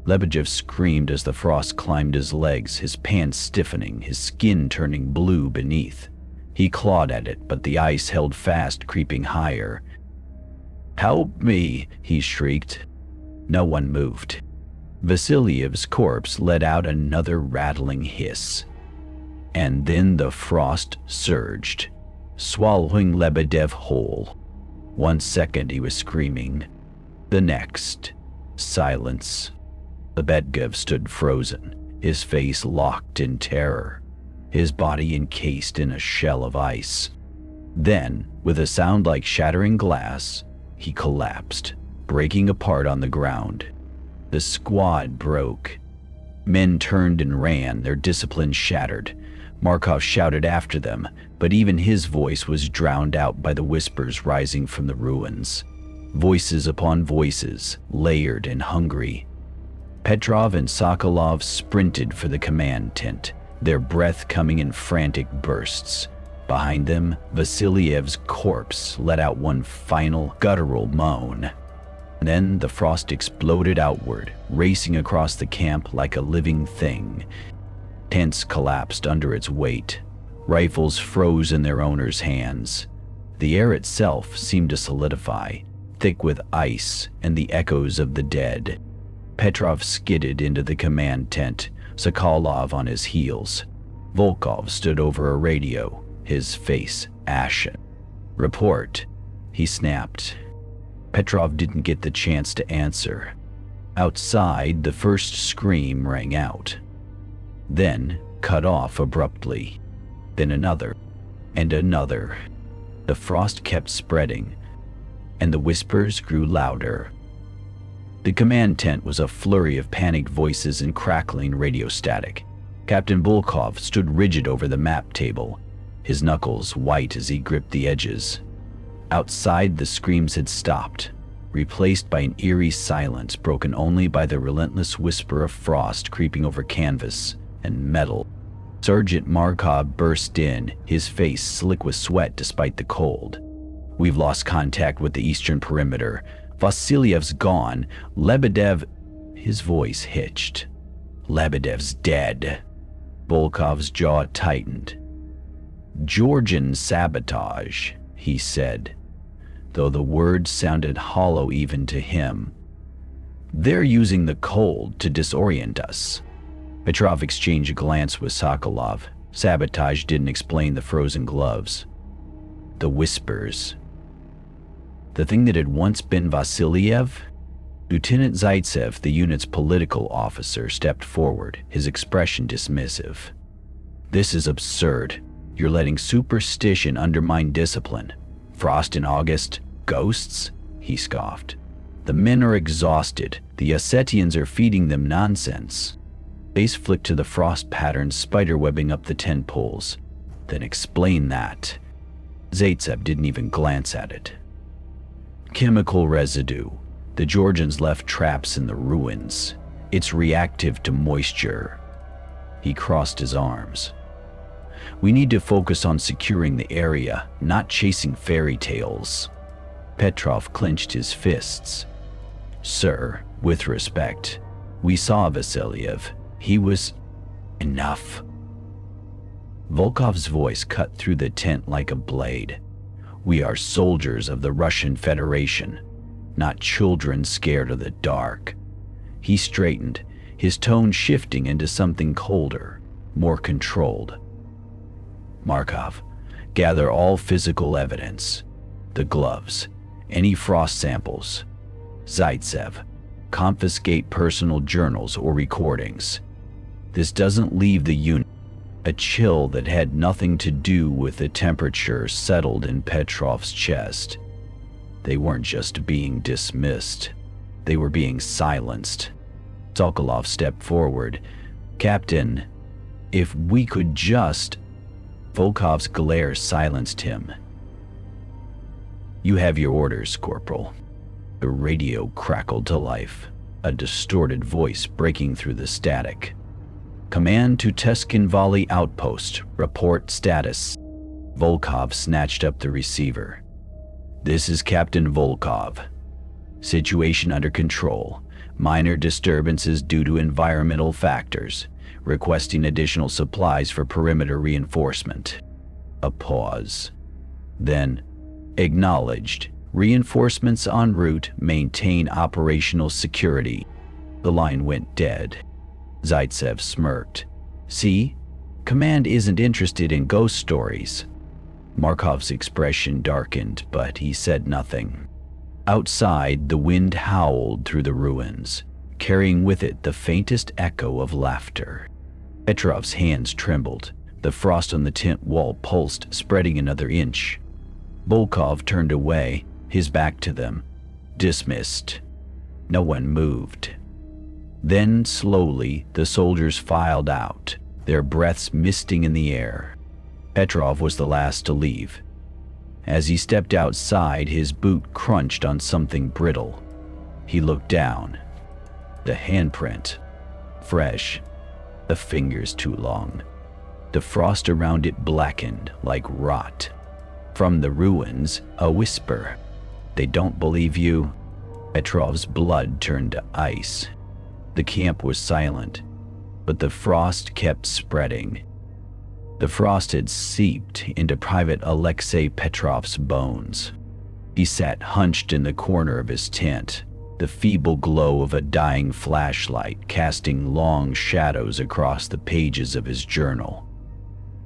Lebedev screamed as the frost climbed his legs, his pants stiffening, his skin turning blue beneath. He clawed at it, but the ice held fast, creeping higher. "Help me!" he shrieked. No one moved. Vasilyev's corpse let out another rattling hiss. And then the frost surged, swallowing Lebedev whole. 1 second he was screaming. The next, silence. Lebedev stood frozen, his face locked in terror, his body encased in a shell of ice. Then, with a sound like shattering glass, he collapsed, breaking apart on the ground. The squad broke. Men turned and ran, their discipline shattered. Markov shouted after them, but even his voice was drowned out by the whispers rising from the ruins. Voices upon voices, layered and hungry. Petrov and Sokolov sprinted for the command tent, their breath coming in frantic bursts. Behind them, Vasilyev's corpse let out one final, guttural moan. Then the frost exploded outward, racing across the camp like a living thing. Tents collapsed under its weight. Rifles froze in their owners' hands. The air itself seemed to solidify, thick with ice and the echoes of the dead. Petrov skidded into the command tent, Sokolov on his heels. Volkov stood over a radio, his face ashen. "Report," he snapped. Petrov didn't get the chance to answer. Outside, the first scream rang out, then cut off abruptly. Then another, and another. The frost kept spreading, and the whispers grew louder. The command tent was a flurry of panicked voices and crackling radio static. Captain Volkov stood rigid over the map table, his knuckles white as he gripped the edges. Outside, the screams had stopped, replaced by an eerie silence broken only by the relentless whisper of frost creeping over canvas and metal. Sergeant Markov burst in, his face slick with sweat despite the cold. "We've lost contact with the eastern perimeter. Vasilyev's gone. Lebedev..." His voice hitched. "Lebedev's dead." Volkov's jaw tightened. "Georgian sabotage," he said, though the words sounded hollow even to him. "They're using the cold to disorient us." Petrov exchanged a glance with Sokolov. Sabotage didn't explain the frozen gloves. The whispers. The thing that had once been Vasilyev? Lieutenant Zaitsev, the unit's political officer, stepped forward, his expression dismissive. "This is absurd. You're letting superstition undermine discipline. Frost in August, ghosts?" he scoffed. "The men are exhausted. The Ossetians are feeding them nonsense." Face flicked to the frost patterns spiderwebbing up the tent poles. "Then explain that." Zaitsev didn't even glance at it. "Chemical residue. The Georgians left traps in the ruins. It's reactive to moisture." He crossed his arms. "We need to focus on securing the area, not chasing fairy tales." Petrov clenched his fists. "Sir, with respect, We saw Vasiliev. He was... Enough. Volkov's voice cut through the tent like a blade. We are soldiers of the Russian Federation, not children scared of the dark. He straightened, his tone shifting into something colder, more controlled. Markov, gather all physical evidence. The gloves, any frost samples. Zaitsev, confiscate personal journals or recordings. This doesn't leave the unit. A chill that had nothing to do with the temperature settled in Petrov's chest. They weren't just being dismissed. They were being silenced. Sokolov stepped forward. Captain, if we could just... Volkov's glare silenced him. You have your orders, Corporal. The radio crackled to life, a distorted voice breaking through the static. Command to Tskhinvali outpost. Report status. Volkov snatched up the receiver. This is Captain Volkov. Situation under control. Minor disturbances due to environmental factors. Requesting additional supplies for perimeter reinforcement. A pause. Then, acknowledged. Reinforcements en route. Maintain operational security. The line went dead. Zaitsev smirked. See? Command isn't interested in ghost stories. Markov's expression darkened, but he said nothing. Outside, the wind howled through the ruins, carrying with it the faintest echo of laughter. Petrov's hands trembled. The frost on the tent wall pulsed, spreading another inch. Volkov turned away, his back to them. Dismissed. No one moved. Then, slowly, the soldiers filed out, their breaths misting in the air. Petrov was the last to leave. As he stepped outside, his boot crunched on something brittle. He looked down. The handprint. Fresh. The fingers too long. The frost around it blackened like rot. From the ruins, a whisper. They don't believe you? Petrov's blood turned to ice. The camp was silent, but the frost kept spreading. The frost had seeped into Private Alexei Petrov's bones. He sat hunched in the corner of his tent, the feeble glow of a dying flashlight casting long shadows across the pages of his journal.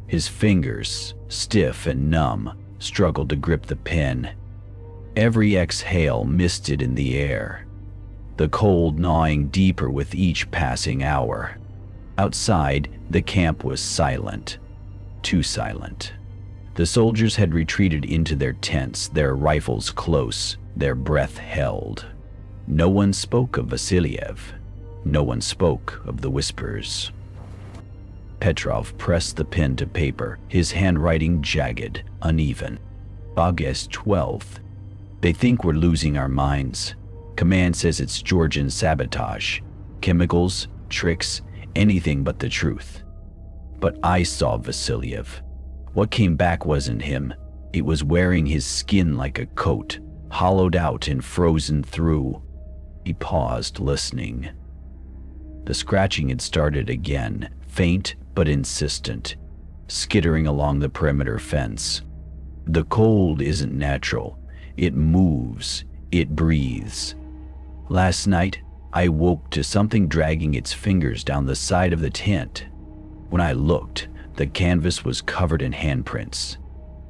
His fingers, stiff and numb, struggled to grip the pen. Every exhale misted in the air, the cold gnawing deeper with each passing hour. Outside, the camp was silent. Too silent. The soldiers had retreated into their tents, their rifles close, their breath held. No one spoke of Vasiliev. No one spoke of the whispers. Petrov pressed the pen to paper, his handwriting jagged, uneven. August 12th. They think we're losing our minds. Command says it's Georgian sabotage. Chemicals, tricks, anything but the truth. But I saw Vasiliev. What came back wasn't him. It was wearing his skin like a coat, hollowed out and frozen through. He paused, listening. The scratching had started again, faint but insistent, skittering along the perimeter fence. The cold isn't natural. It moves. It breathes. Last night, I woke to something dragging its fingers down the side of the tent. When I looked, the canvas was covered in handprints,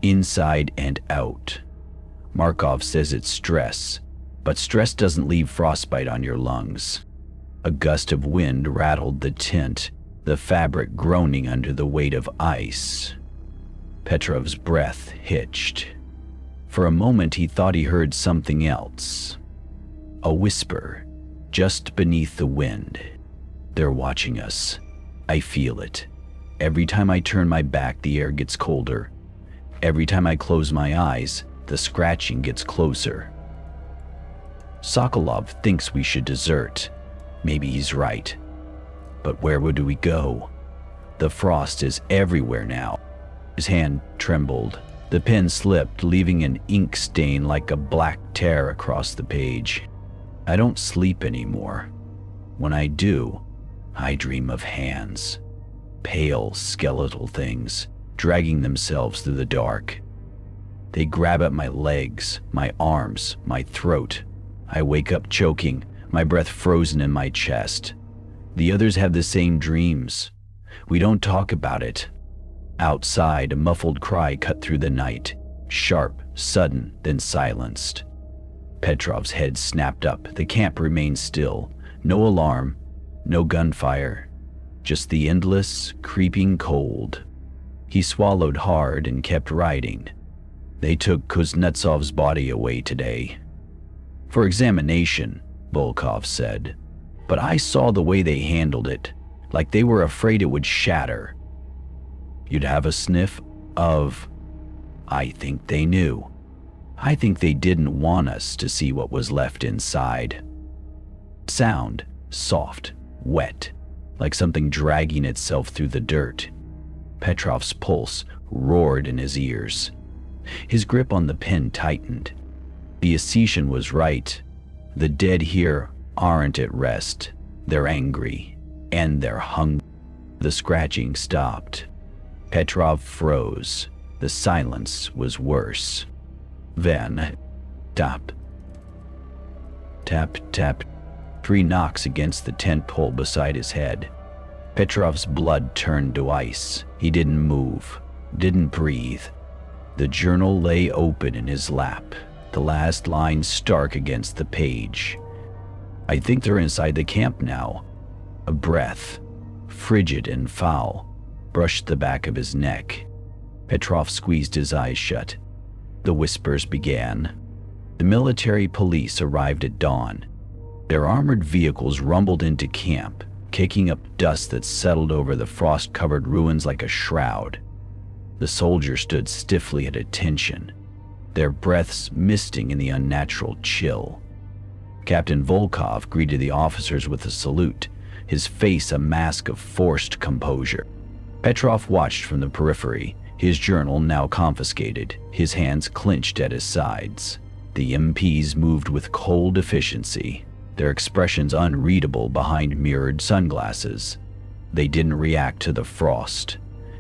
inside and out. Markov says it's stress, but stress doesn't leave frostbite on your lungs. A gust of wind rattled the tent, the fabric groaning under the weight of ice. Petrov's breath hitched. For a moment he thought he heard something else. A whisper, just beneath the wind. They're watching us. I feel it. Every time I turn my back, the air gets colder. Every time I close my eyes, the scratching gets closer. Sokolov thinks we should desert. Maybe he's right. But where would we go? The frost is everywhere now. His hand trembled. The pen slipped, leaving an ink stain like a black tear across the page. I don't sleep anymore. When I do, I dream of hands, pale, skeletal things, dragging themselves through the dark. They grab at my legs, my arms, my throat. I wake up choking, my breath frozen in my chest. The others have the same dreams. We don't talk about it. Outside, a muffled cry cut through the night, sharp, sudden, then silenced. Petrov's head snapped up. The camp remained still. No alarm, no gunfire, just the endless, creeping cold. He swallowed hard and kept writing. They took Kuznetsov's body away today. For examination, Volkov said. But I saw the way they handled it, like they were afraid it would shatter. You'd have a sniff of... I think they knew. I think they didn't want us to see what was left inside. Sound, soft, wet, like something dragging itself through the dirt. Petrov's pulse roared in his ears. His grip on the pen tightened. The Ossetian was right. The dead here aren't at rest. They're angry, and they're hungry. The scratching stopped. Petrov froze. The silence was worse. Then, tap. Tap, tap. 3 knocks against the tent pole beside his head. Petrov's blood turned to ice. He didn't move, didn't breathe. The journal lay open in his lap, the last line stark against the page. I think they're inside the camp now. A breath, frigid and foul, brushed the back of his neck. Petrov squeezed his eyes shut. The whispers began. The military police arrived at dawn. Their armored vehicles rumbled into camp, kicking up dust that settled over the frost-covered ruins like a shroud. The soldiers stood stiffly at attention, their breaths misting in the unnatural chill. Captain Volkov greeted the officers with a salute, his face a mask of forced composure. Petrov watched from the periphery, his journal now confiscated, his hands clenched at his sides. The MPs moved with cold efficiency, their expressions unreadable behind mirrored sunglasses. They didn't react to the frost,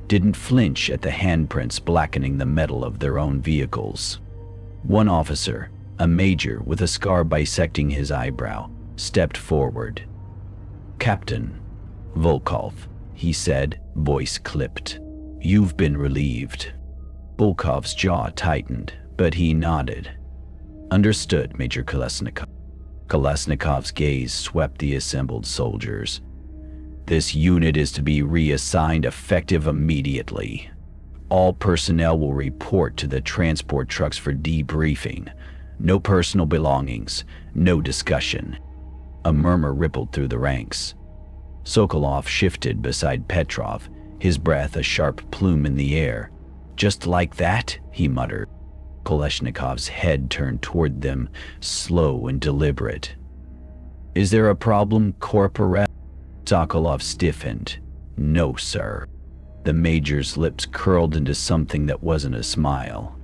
didn't flinch at the handprints blackening the metal of their own vehicles. One officer, a major with a scar bisecting his eyebrow, stepped forward. "Captain Volkov," he said, voice clipped. "You've been relieved." Volkov's jaw tightened, but he nodded. "Understood, Major Kolesnikov." Kolesnikov's gaze swept the assembled soldiers. "This unit is to be reassigned effective immediately. All personnel will report to the transport trucks for debriefing. No personal belongings, no discussion." A murmur rippled through the ranks. Sokolov shifted beside Petrov, his breath a sharp plume in the air. "Just like that?" he muttered. Kolesnikov's head turned toward them, slow and deliberate. "Is there a problem, Corporal?" Sokolov stiffened. "No, sir." The major's lips curled into something that wasn't a smile.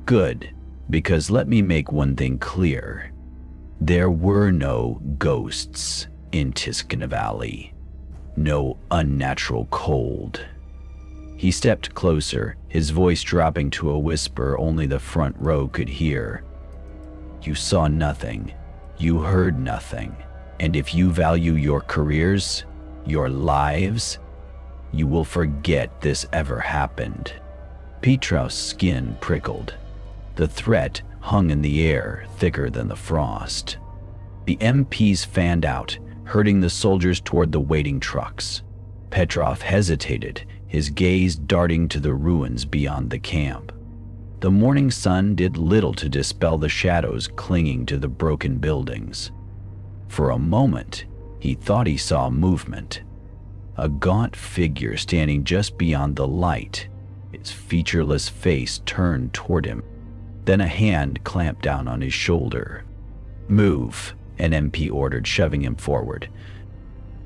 "Good, because let me make one thing clear. There were no ghosts in Tskhinvali. No unnatural cold." He stepped closer, his voice dropping to a whisper only the front row could hear. "You saw nothing. You heard nothing. And if you value your careers, your lives, you will forget this ever happened." Petrov's skin prickled. The threat hung in the air, thicker than the frost. The MPs fanned out, herding the soldiers toward the waiting trucks. Petrov hesitated, his gaze darting to the ruins beyond the camp. The morning sun did little to dispel the shadows clinging to the broken buildings. For a moment, he thought he saw movement. A gaunt figure standing just beyond the light, its featureless face turned toward him. Then a hand clamped down on his shoulder. "Move," an MP ordered, shoving him forward.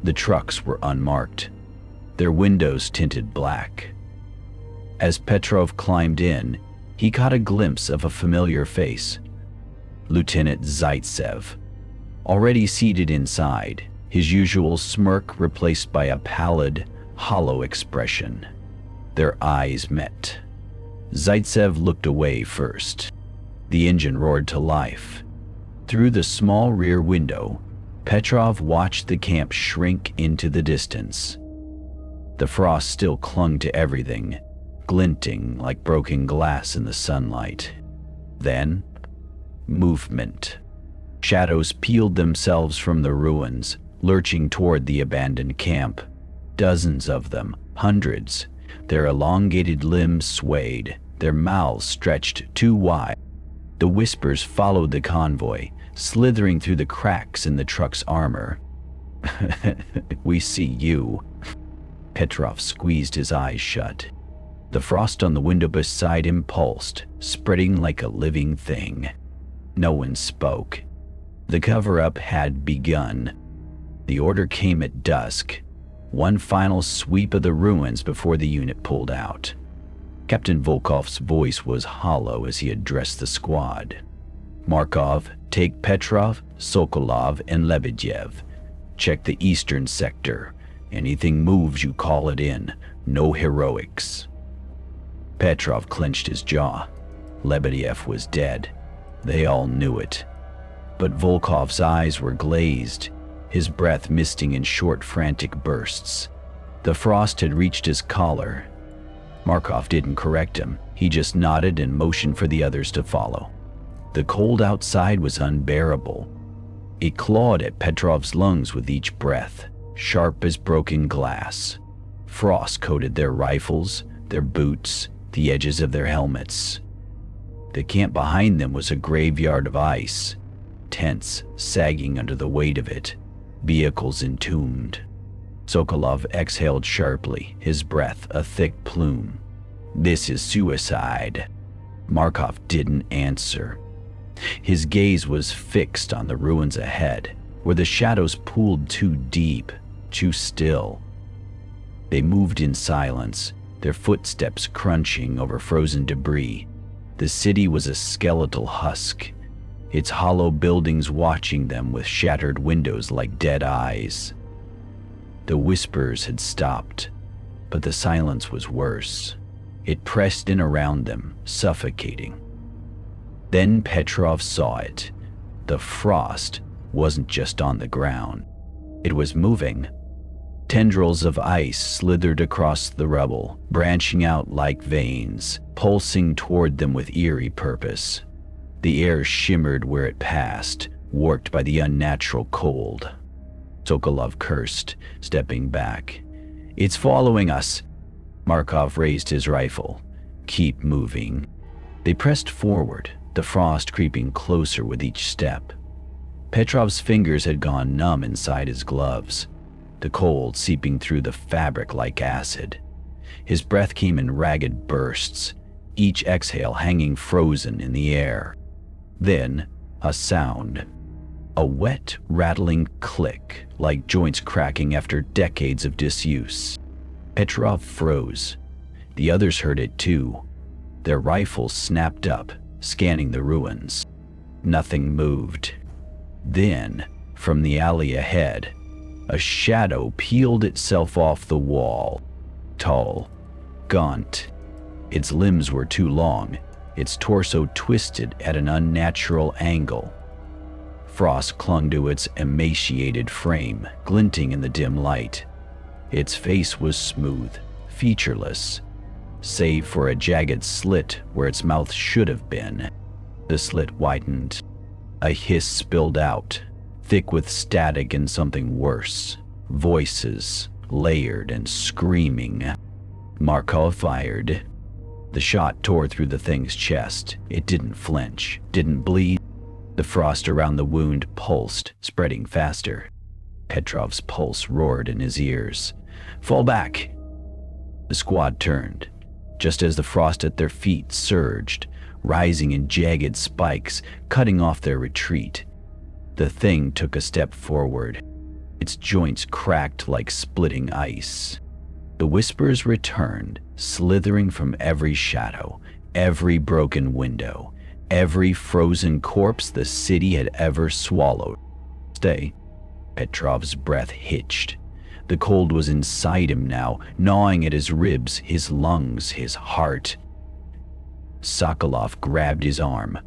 The trucks were unmarked, their windows tinted black. As Petrov climbed in, he caught a glimpse of a familiar face. Lieutenant Zaitsev, already seated inside, his usual smirk replaced by a pallid, hollow expression. Their eyes met. Zaitsev looked away first. The engine roared to life. Through the small rear window, Petrov watched the camp shrink into the distance. The frost still clung to everything, glinting like broken glass in the sunlight. Then, movement. Shadows peeled themselves from the ruins, lurching toward the abandoned camp. Dozens of them, hundreds. Their elongated limbs swayed, their mouths stretched too wide. The whispers followed the convoy, slithering through the cracks in the truck's armor. "We see you." Petrov squeezed his eyes shut. The frost on the window beside him pulsed, spreading like a living thing. No one spoke. The cover-up had begun. The order came at dusk, one final sweep of the ruins before the unit pulled out. Captain Volkov's voice was hollow as he addressed the squad. "Markov, take Petrov, Sokolov, and Lebedev. Check the eastern sector. Anything moves, you call it in. No heroics." Petrov clenched his jaw. Lebedev was dead. They all knew it. But Volkov's eyes were glazed, his breath misting in short, frantic bursts. The frost had reached his collar. Markov didn't correct him. He just nodded and motioned for the others to follow. The cold outside was unbearable. It clawed at Petrov's lungs with each breath, sharp as broken glass. Frost coated their rifles, their boots, the edges of their helmets. The camp behind them was a graveyard of ice, tents sagging under the weight of it, vehicles entombed. Sokolov exhaled sharply, his breath a thick plume. "This is suicide." Markov didn't answer. His gaze was fixed on the ruins ahead, where the shadows pooled too deep, too still. They moved in silence, their footsteps crunching over frozen debris. The city was a skeletal husk, its hollow buildings watching them with shattered windows like dead eyes. The whispers had stopped, but the silence was worse. It pressed in around them, suffocating. Then Petrov saw it. The frost wasn't just on the ground. It was moving. Tendrils of ice slithered across the rubble, branching out like veins, pulsing toward them with eerie purpose. The air shimmered where it passed, warped by the unnatural cold. Sokolov cursed, stepping back. "It's following us." Markov raised his rifle. "Keep moving." They pressed forward, the frost creeping closer with each step. Petrov's fingers had gone numb inside his gloves, the cold seeping through the fabric like acid. His breath came in ragged bursts, each exhale hanging frozen in the air. Then, a sound. A wet, rattling click, like joints cracking after decades of disuse. Petrov froze. The others heard it too. Their rifles snapped up, scanning the ruins. Nothing moved. Then, from the alley ahead, a shadow peeled itself off the wall. Tall, gaunt. Its limbs were too long, its torso twisted at an unnatural angle. Frost clung to its emaciated frame, glinting in the dim light. Its face was smooth, featureless, save for a jagged slit where its mouth should have been. The slit widened. A hiss spilled out, thick with static and something worse. Voices, layered and screaming. Markov fired. The shot tore through the thing's chest. It didn't flinch, didn't bleed. The frost around the wound pulsed, spreading faster. Petrov's pulse roared in his ears. "Fall back!" The squad turned, just as the frost at their feet surged, rising in jagged spikes, cutting off their retreat. The thing took a step forward. Its joints cracked like splitting ice. The whispers returned, slithering from every shadow, every broken window, every frozen corpse the city had ever swallowed. "Stay." Petrov's breath hitched. The cold was inside him now, gnawing at his ribs, his lungs, his heart. Sokolov grabbed his arm.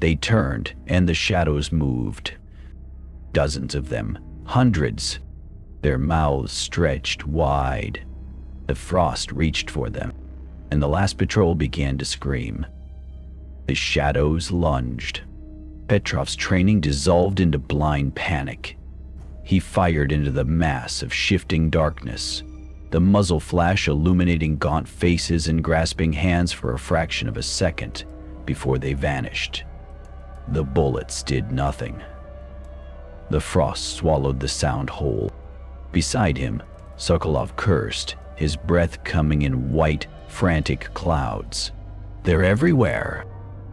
They turned, and the shadows moved. Dozens of them, hundreds, their mouths stretched wide. The frost reached for them, and the last patrol began to scream. The shadows lunged. Petrov's training dissolved into blind panic. He fired into the mass of shifting darkness, the muzzle flash illuminating gaunt faces and grasping hands for a fraction of a second before they vanished. The bullets did nothing. The frost swallowed the sound whole. Beside him, Sokolov cursed, his breath coming in white, frantic clouds. "They're everywhere!"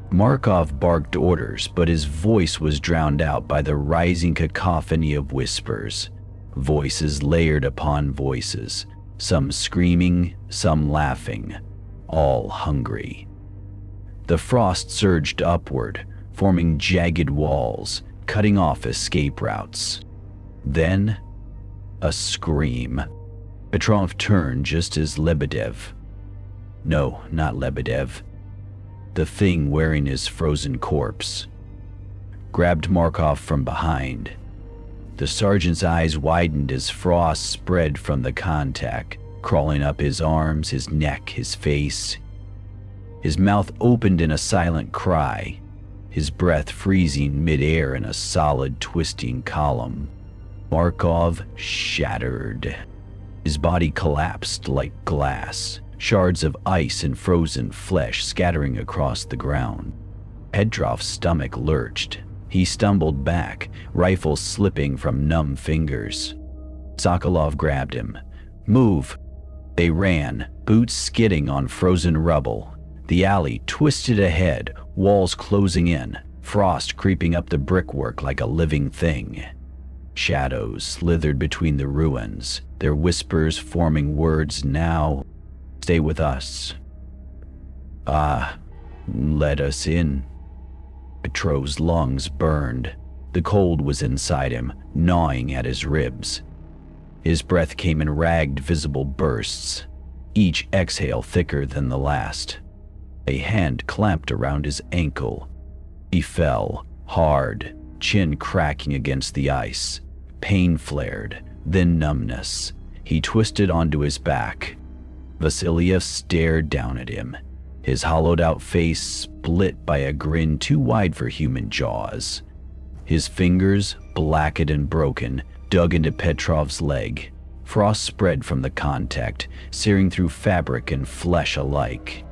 Markov barked orders, but his voice was drowned out by the rising cacophony of whispers. Voices layered upon voices, some screaming, some laughing, all hungry. The frost surged upward, forming jagged walls, cutting off escape routes. Then, a scream. Petrov turned just as Lebedev. No, not Lebedev. The thing wearing his frozen corpse grabbed Markov from behind. The sergeant's eyes widened as frost spread from the contact, crawling up his arms, his neck, his face. His mouth opened in a silent cry, his breath freezing mid-air in a solid, twisting column. Markov shattered. His body collapsed like glass, shards of ice and frozen flesh scattering across the ground. Petrov's stomach lurched. He stumbled back, rifle slipping from numb fingers. Sokolov grabbed him. "Move!" They ran, boots skidding on frozen rubble. The alley twisted ahead, walls closing in, frost creeping up the brickwork like a living thing. Shadows slithered between the ruins, their whispers forming words now. "Stay with us." Let us in." Petrov's lungs burned. The cold was inside him, gnawing at his ribs. His breath came in ragged, visible bursts, each exhale thicker than the last. A hand clamped around his ankle. He fell, hard, chin cracking against the ice. Pain flared, then numbness. He twisted onto his back. Vasiliev stared down at him, his hollowed-out face split by a grin too wide for human jaws. His fingers, blackened and broken, dug into Petrov's leg. Frost spread from the contact, searing through fabric and flesh alike.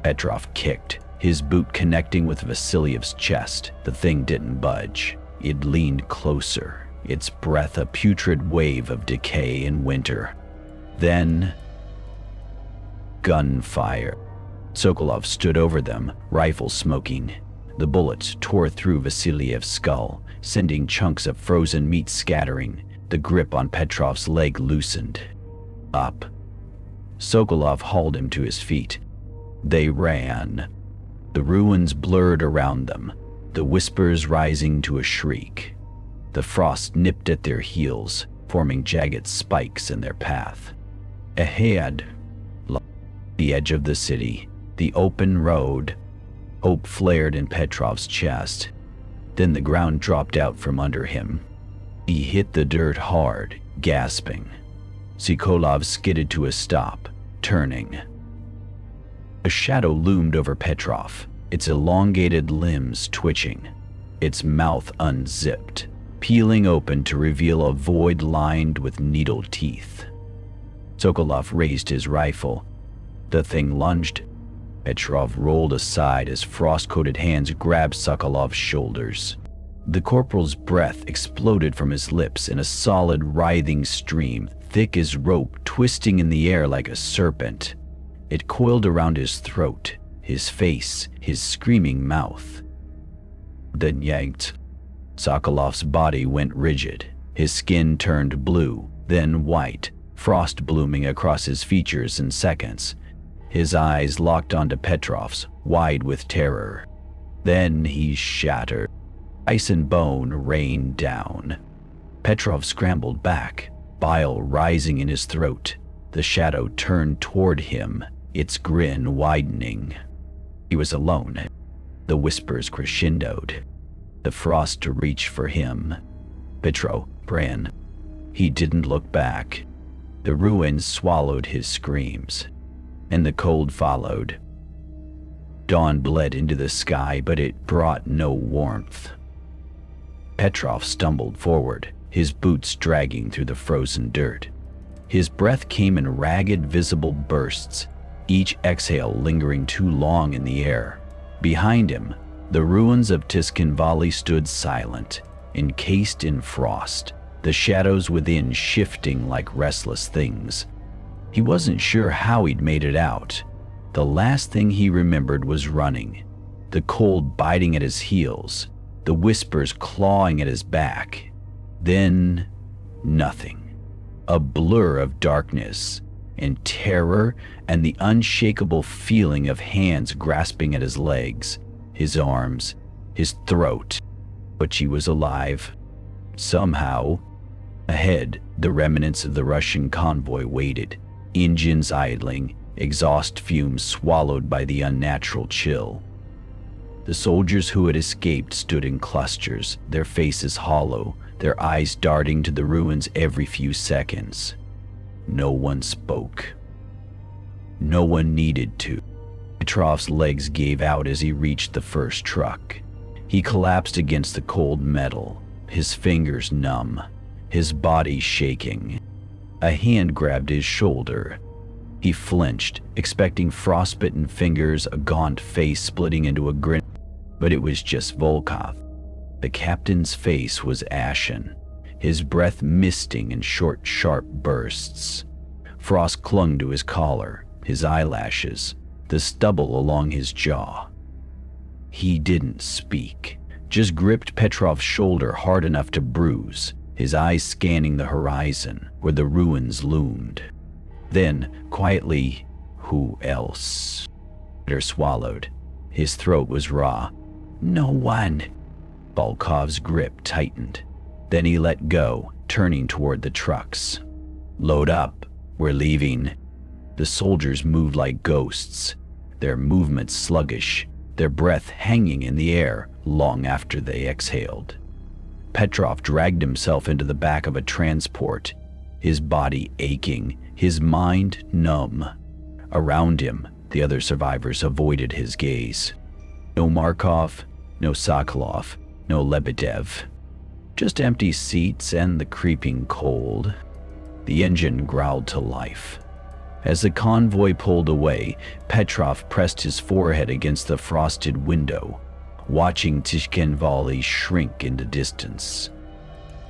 Petrov kicked, his boot connecting with Vasiliev's chest. The thing didn't budge. It leaned closer, its breath a putrid wave of decay and winter. Then, gunfire. Sokolov stood over them, rifle smoking. The bullets tore through Vasiliev's skull, sending chunks of frozen meat scattering. The grip on Petrov's leg loosened. Up. Sokolov hauled him to his feet. They ran. The ruins blurred around them, the whispers rising to a shriek. The frost nipped at their heels, forming jagged spikes in their path. Ahead, the edge of the city, the open road. Hope flared in Petrov's chest. Then the ground dropped out from under him. He hit the dirt hard, gasping. Sokolov skidded to a stop, turning. A shadow loomed over Petrov, its elongated limbs twitching, its mouth unzipped, peeling open to reveal a void lined with needle teeth. Sokolov raised his rifle. The thing lunged. Petrov rolled aside as frost-coated hands grabbed Sokolov's shoulders. The corporal's breath exploded from his lips in a solid, writhing stream, thick as rope, twisting in the air like a serpent. It coiled around his throat, his face, his screaming mouth. Then yanked. Sokolov's body went rigid. His skin turned blue, then white, frost blooming across his features in seconds. His eyes locked onto Petrov's, wide with terror. Then he shattered. Ice and bone rained down. Petrov scrambled back, bile rising in his throat. The shadow turned toward him, its grin widening. He was alone. The whispers crescendoed. The frost to reach for him. Petrov ran. He didn't look back. The ruins swallowed his screams, and the cold followed. Dawn bled into the sky, but it brought no warmth. Petrov stumbled forward, his boots dragging through the frozen dirt. His breath came in ragged, visible bursts, each exhale lingering too long in the air. Behind him, the ruins of Tskhinvali stood silent, encased in frost, the shadows within shifting like restless things. He wasn't sure how he'd made it out. The last thing he remembered was running, the cold biting at his heels, the whispers clawing at his back. Then, nothing. A blur of darkness and terror and the unshakable feeling of hands grasping at his legs, his arms, his throat. But she was alive. Somehow. Ahead, the remnants of the Russian convoy waited, engines idling, exhaust fumes swallowed by the unnatural chill. The soldiers who had escaped stood in clusters, their faces hollow, their eyes darting to the ruins every few seconds. No one spoke. No one needed to. Petrov's legs gave out as he reached the first truck. He collapsed against the cold metal, his fingers numb, his body shaking. A hand grabbed his shoulder. He flinched, expecting frostbitten fingers, a gaunt face splitting into a grin. But it was just Volkov. The captain's face was ashen, his breath misting in short, sharp bursts. Frost clung to his collar, his eyelashes, the stubble along his jaw. He didn't speak, just gripped Petrov's shoulder hard enough to bruise, his eyes scanning the horizon where the ruins loomed. Then, quietly, who else? Peter swallowed. His throat was raw. No one. Volkov's grip tightened. Then he let go, turning toward the trucks. Load up. We're leaving. The soldiers moved like ghosts, their movements sluggish, their breath hanging in the air long after they exhaled. Petrov dragged himself into the back of a transport, his body aching, his mind numb. Around him, the other survivors avoided his gaze. No Markov, no Sokolov, no Lebedev. Just empty seats and the creeping cold. The engine growled to life. As the convoy pulled away, Petrov pressed his forehead against the frosted window, watching Tskhinvali shrink into distance.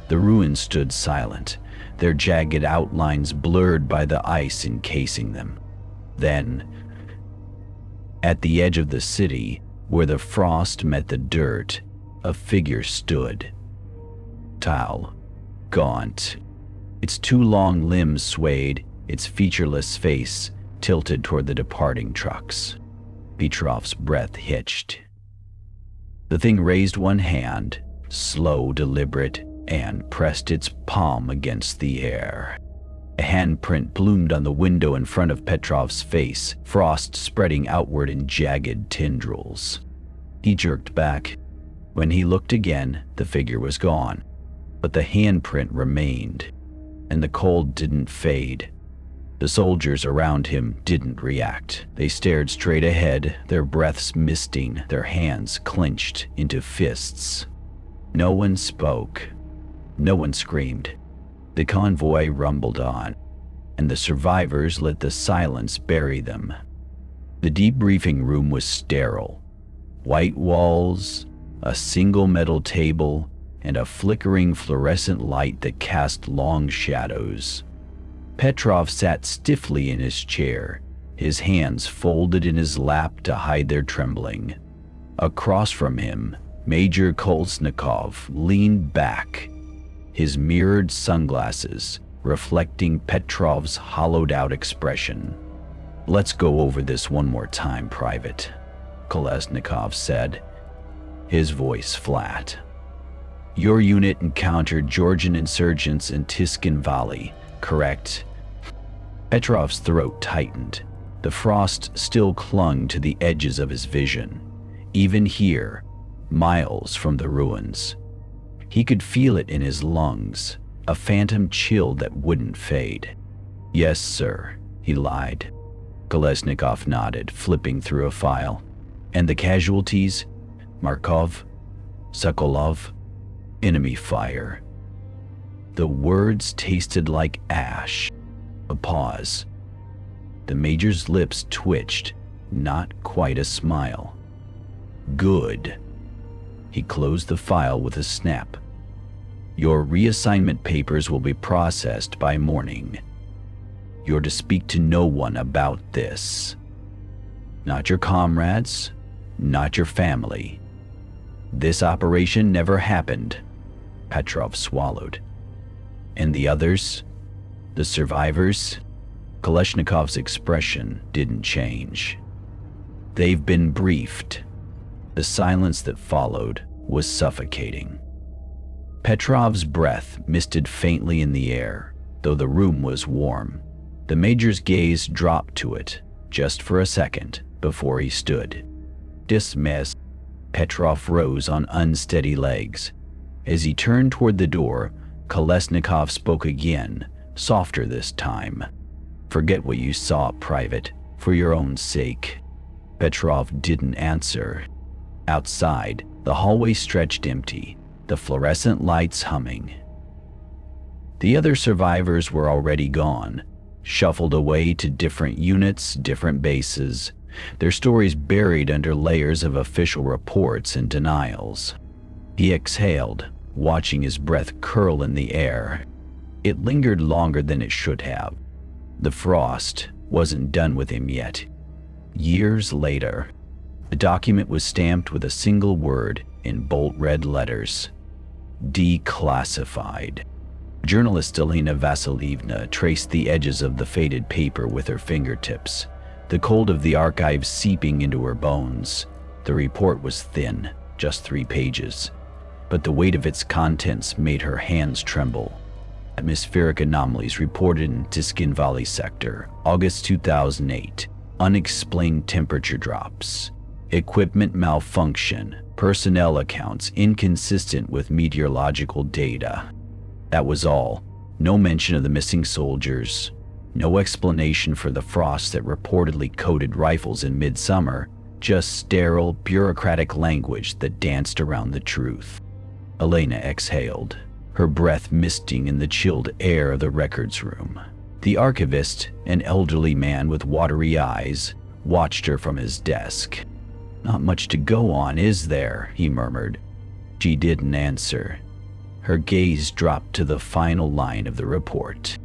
The ruins stood silent, their jagged outlines blurred by the ice encasing them. Then, at the edge of the city, where the frost met the dirt, a figure stood. Tall, gaunt. Its two long limbs swayed, its featureless face tilted toward the departing trucks. Petrov's breath hitched. The thing raised one hand, slow, deliberate, and pressed its palm against the air. A handprint bloomed on the window in front of Petrov's face, frost spreading outward in jagged tendrils. He jerked back. When he looked again, the figure was gone, but the handprint remained, and the cold didn't fade. The soldiers around him didn't react. They stared straight ahead, their breaths misting, their hands clenched into fists. No one spoke. No one screamed. The convoy rumbled on, and the survivors let the silence bury them. The debriefing room was sterile. White walls, a single metal table, and a flickering fluorescent light that cast long shadows. Petrov sat stiffly in his chair, his hands folded in his lap to hide their trembling. Across from him, Major Kolesnikov leaned back, his mirrored sunglasses reflecting Petrov's hollowed-out expression. "Let's go over this one more time, Private," Kolesnikov said, his voice flat. Your unit encountered Georgian insurgents in Tskhinvali, correct? Petrov's throat tightened. The frost still clung to the edges of his vision. Even here, miles from the ruins, he could feel it in his lungs, a phantom chill that wouldn't fade. Yes, sir, he lied. Kolesnikov nodded, flipping through a file. And the casualties? Markov? Sokolov? Enemy fire. The words tasted like ash. A pause. The major's lips twitched, not quite a smile. Good. He closed the file with a snap. Your reassignment papers will be processed by morning. You're to speak to no one about this. Not your comrades, not your family. This operation never happened. Petrov swallowed. And the others? The survivors? Kalashnikov's expression didn't change. They've been briefed. The silence that followed was suffocating. Petrov's breath misted faintly in the air, though the room was warm. The major's gaze dropped to it, just for a second, before he stood. Dismiss. Petrov rose on unsteady legs. As he turned toward the door, Kolesnikov spoke again, softer this time. Forget what you saw, Private, for your own sake. Petrov didn't answer. Outside, the hallway stretched empty, the fluorescent lights humming. The other survivors were already gone, shuffled away to different units, different bases, their stories buried under layers of official reports and denials. He exhaled, watching his breath curl in the air. It lingered longer than it should have. The frost wasn't done with him yet. Years later, the document was stamped with a single word in bold red letters: declassified. Journalist Elena Vasilievna traced the edges of the faded paper with her fingertips, the cold of the archives seeping into her bones. The report was thin, just 3 pages, but the weight of its contents made her hands tremble. Atmospheric anomalies reported in Tskhinvali sector, August 2008. Unexplained temperature drops. Equipment malfunction. Personnel accounts inconsistent with meteorological data. That was all. No mention of the missing soldiers. No explanation for the frost that reportedly coated rifles in midsummer. Just sterile, bureaucratic language that danced around the truth. Elena exhaled, her breath misting in the chilled air of the records room. The archivist, an elderly man with watery eyes, watched her from his desk. Not much to go on, is there? He murmured. She didn't answer. Her gaze dropped to the final line of the report.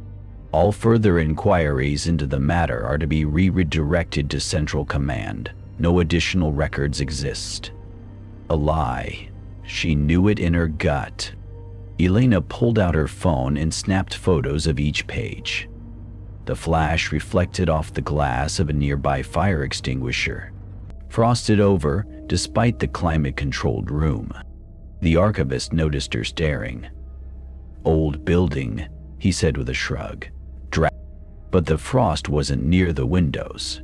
All further inquiries into the matter are to be redirected to Central Command. No additional records exist. A lie. She knew it in her gut. Elena pulled out her phone and snapped photos of each page. The flash reflected off the glass of a nearby fire extinguisher, frosted over despite the climate-controlled room. The archivist noticed her staring. Old building, he said with a shrug. But the frost wasn't near the windows.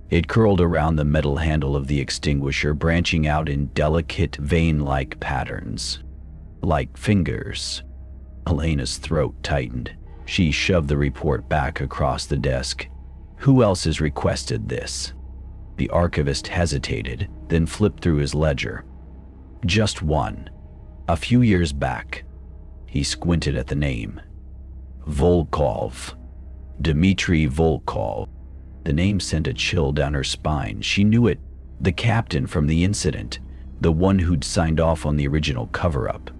It curled around the metal handle of the extinguisher, branching out in delicate, vein-like patterns. Like fingers. Elena's throat tightened. She shoved the report back across the desk. Who else has requested this? The archivist hesitated, then flipped through his ledger. Just one. A few years back. He squinted at the name. Volkov. Dmitry Volkov. The name sent a chill down her spine. She knew it. The captain from the incident. The one who'd signed off on the original cover-up.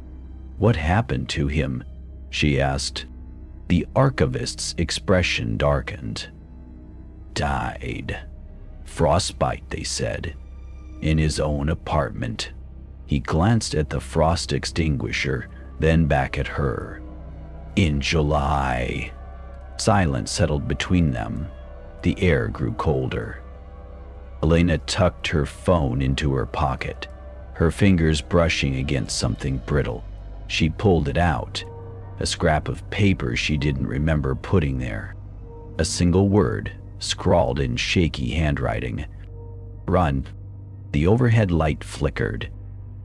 What happened to him? She asked. The archivist's expression darkened. Died. Frostbite, they said. In his own apartment. He glanced at the frost extinguisher, then back at her. In July. Silence settled between them. The air grew colder. Elena tucked her phone into her pocket. her fingers brushing against something brittle. She pulled it out, a scrap of paper she didn't remember putting there. A single word, scrawled in shaky handwriting. "Run." The overhead light flickered.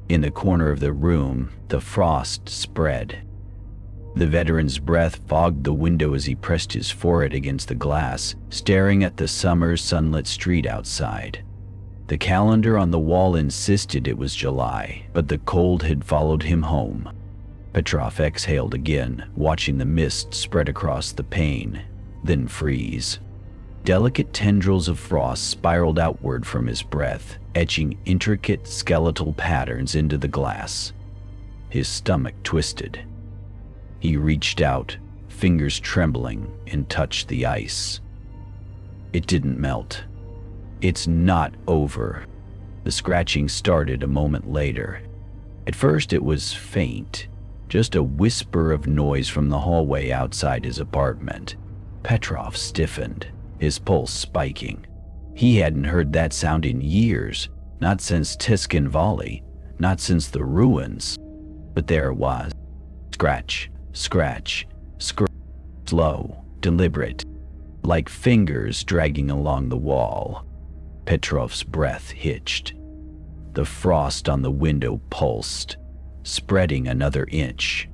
In the corner of the room, the frost spread. The veteran's breath fogged the window as he pressed his forehead against the glass, staring at the summer sunlit street outside. The calendar on the wall insisted it was July, but the cold had followed him home. Petrov exhaled again, watching the mist spread across the pane, then freeze. Delicate tendrils of frost spiraled outward from his breath, etching intricate skeletal patterns into the glass. His stomach twisted. He reached out, fingers trembling, and touched the ice. It didn't melt. "It's not over." The scratching started a moment later. At first it was faint, just a whisper of noise from the hallway outside his apartment. Petrov stiffened, his pulse spiking. He hadn't heard that sound in years, not since Tskhinvali, not since the ruins. But there it was. Scratch, scratch, scratch, slow, deliberate, like fingers dragging along the wall. Petrov's breath hitched. The frost on the window pulsed, spreading another inch.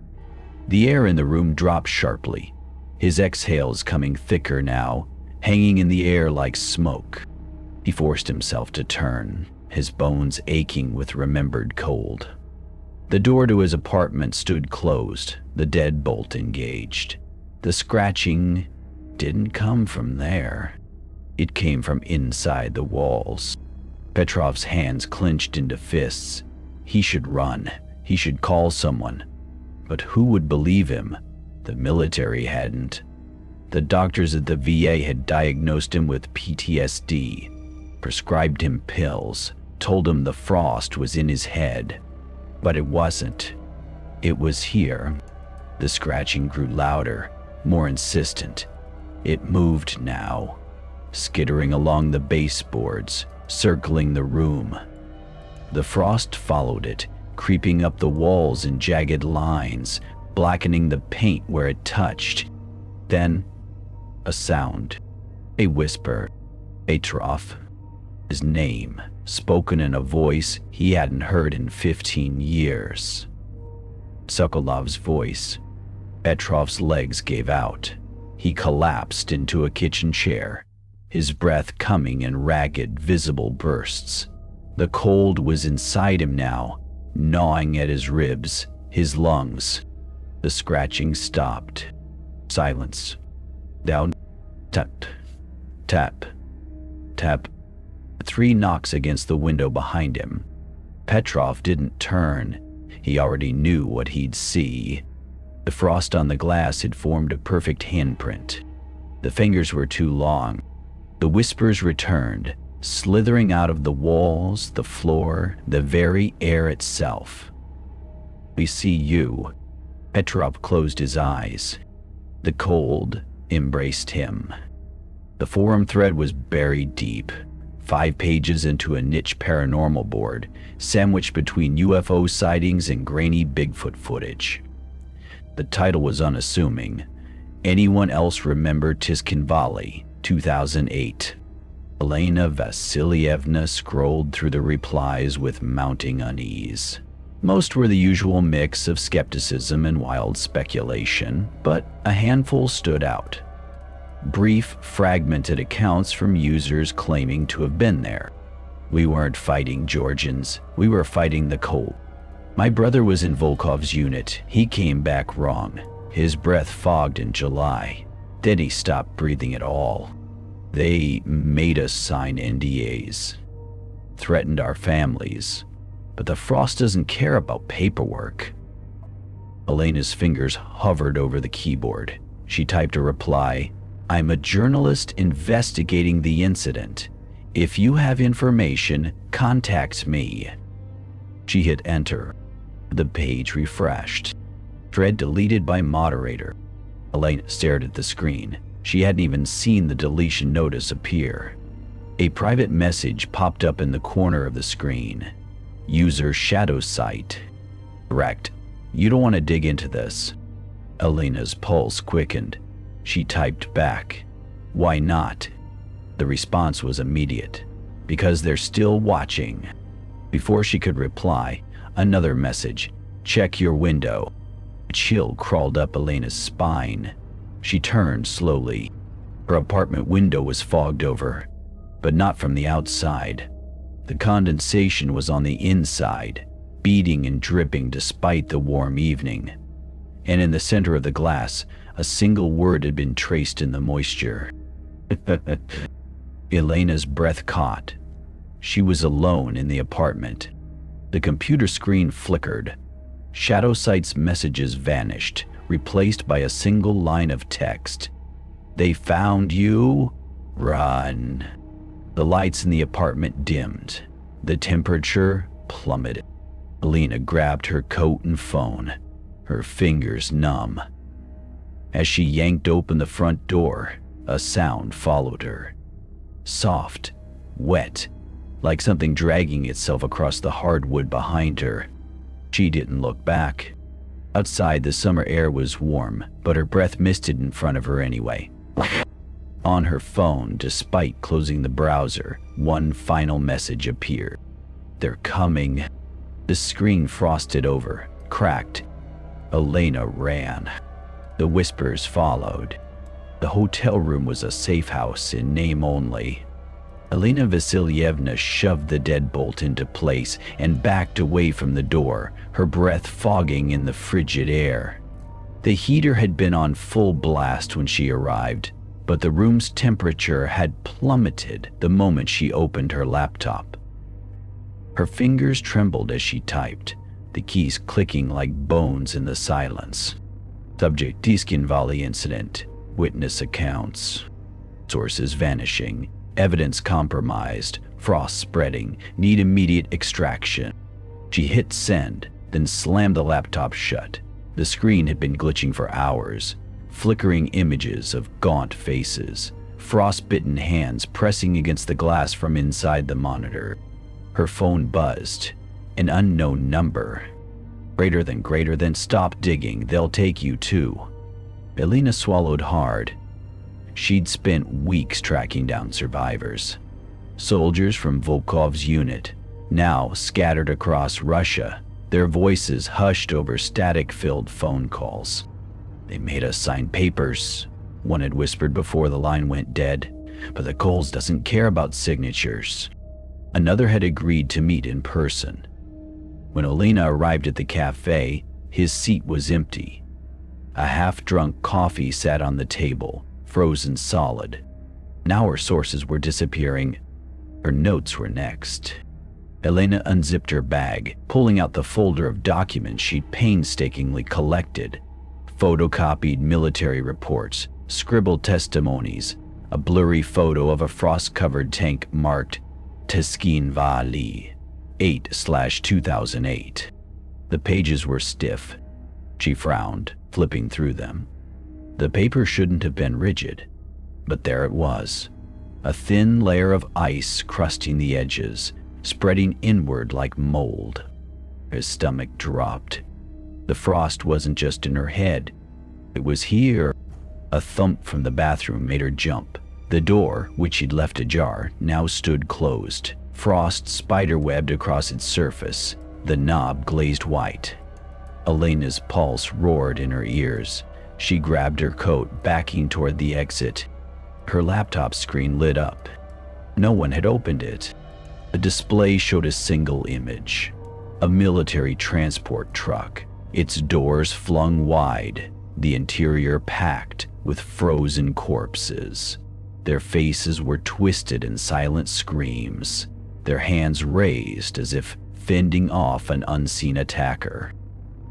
The air in the room dropped sharply, his exhales coming thicker now, hanging in the air like smoke. He forced himself to turn, his bones aching with remembered cold. The door to his apartment stood closed, the deadbolt engaged. The scratching didn't come from there. It came from inside the walls. Petrov's hands clenched into fists. He should run. He should call someone. But who would believe him? The military hadn't. The doctors at the VA had diagnosed him with PTSD, prescribed him pills, told him the frost was in his head. But it wasn't. It was here. The scratching grew louder, more insistent. It moved now, skittering along the baseboards, circling the room. The frost followed it, creeping up the walls in jagged lines, blackening the paint where it touched. Then, a sound, a whisper, Petrov. His name, spoken in a voice he hadn't heard in 15 years. Sokolov's voice. Petrov's legs gave out. He collapsed into a kitchen chair, his breath coming in ragged, visible bursts. The cold was inside him now, gnawing at his ribs, his lungs. The scratching stopped. Silence. Down. Tap. Tap. Tap. 3 knocks against the window behind him. Petrov didn't turn. He already knew what he'd see. The frost on the glass had formed a perfect handprint. The fingers were too long. The whispers returned, slithering out of the walls, the floor, the very air itself. "We see you." Petrov closed his eyes. The cold embraced him. The forum thread was buried deep, 5 pages into a niche paranormal board, sandwiched between UFO sightings and grainy Bigfoot footage. The title was unassuming. Anyone else remember Tskhinvali, 2008? Elena Vasilyevna scrolled through the replies with mounting unease. Most were the usual mix of skepticism and wild speculation, but a handful stood out. Brief, fragmented accounts from users claiming to have been there. "We weren't fighting Georgians, we were fighting the cold. My brother was in Volkov's unit. He came back wrong. His breath fogged in July. Then he stopped breathing at all. They made us sign NDAs. Threatened our families. But the frost doesn't care about paperwork." Elena's fingers hovered over the keyboard. She typed a reply. "I'm a journalist investigating the incident. If you have information, contact me." She hit enter. The page refreshed. Thread deleted by moderator. Elena stared at the screen. She hadn't even seen the deletion notice appear. A private message popped up in the corner of the screen. User shadow sight. Correct. You don't want to dig into this. Elena's pulse quickened. She typed back, "Why not?" The response was immediate. "Because they're still watching." Before she could reply, another message, "Check your window." A chill crawled up Elena's spine. She turned slowly. Her apartment window was fogged over, but not from the outside. The condensation was on the inside, beating and dripping despite the warm evening. And in the center of the glass, a single word had been traced in the moisture. Elena's breath caught. She was alone in the apartment. The computer screen flickered. Shadowsight's messages vanished, replaced by a single line of text. "They found you? Run." The lights in the apartment dimmed. The temperature plummeted. Elena grabbed her coat and phone, her fingers numb. As she yanked open the front door, a sound followed her. Soft, wet, like something dragging itself across the hardwood behind her. She didn't look back. Outside, the summer air was warm, but her breath misted in front of her anyway. On her phone, despite closing the browser, one final message appeared. "They're coming." The screen frosted over, cracked. Elena ran. The whispers followed. The hotel room was a safe house in name only. Elena Vasilyevna shoved the deadbolt into place and backed away from the door, her breath fogging in the frigid air. The heater had been on full blast when she arrived, but the room's temperature had plummeted the moment she opened her laptop. Her fingers trembled as she typed, the keys clicking like bones in the silence. Subject: Tskhinvali incident. Witness accounts. Sources vanishing. Evidence compromised. Frost spreading. Need immediate extraction. She hit send, then slammed the laptop shut. The screen had been glitching for hours. Flickering images of gaunt faces. Frostbitten hands pressing against the glass from inside the monitor. Her phone buzzed. An unknown number. Greater than, stop digging, they'll take you too. Elena swallowed hard. She'd spent weeks tracking down survivors. Soldiers from Volkov's unit, now scattered across Russia, their voices hushed over static-filled phone calls. "They made us sign papers," one had whispered before the line went dead, "but the Coles doesn't care about signatures." Another had agreed to meet in person. When Elena arrived at the cafe, his seat was empty. A half-drunk coffee sat on the table, frozen solid. Now her sources were disappearing. Her notes were next. Elena unzipped her bag, pulling out the folder of documents she'd painstakingly collected. Photocopied military reports, scribbled testimonies, a blurry photo of a frost-covered tank marked Tskhinvali, 8/2008. The pages were stiff. She frowned, flipping through them. The paper shouldn't have been rigid, but there it was. A thin layer of ice crusting the edges, spreading inward like mold. Her stomach dropped. The frost wasn't just in her head. It was here. A thump from the bathroom made her jump. The door, which she'd left ajar, now stood closed. Frost spiderwebbed across its surface, the knob glazed white. Elena's pulse roared in her ears. She grabbed her coat, backing toward the exit. Her laptop screen lit up. No one had opened it. The display showed a single image. A military transport truck, its doors flung wide, the interior packed with frozen corpses. Their faces were twisted in silent screams, their hands raised as if fending off an unseen attacker.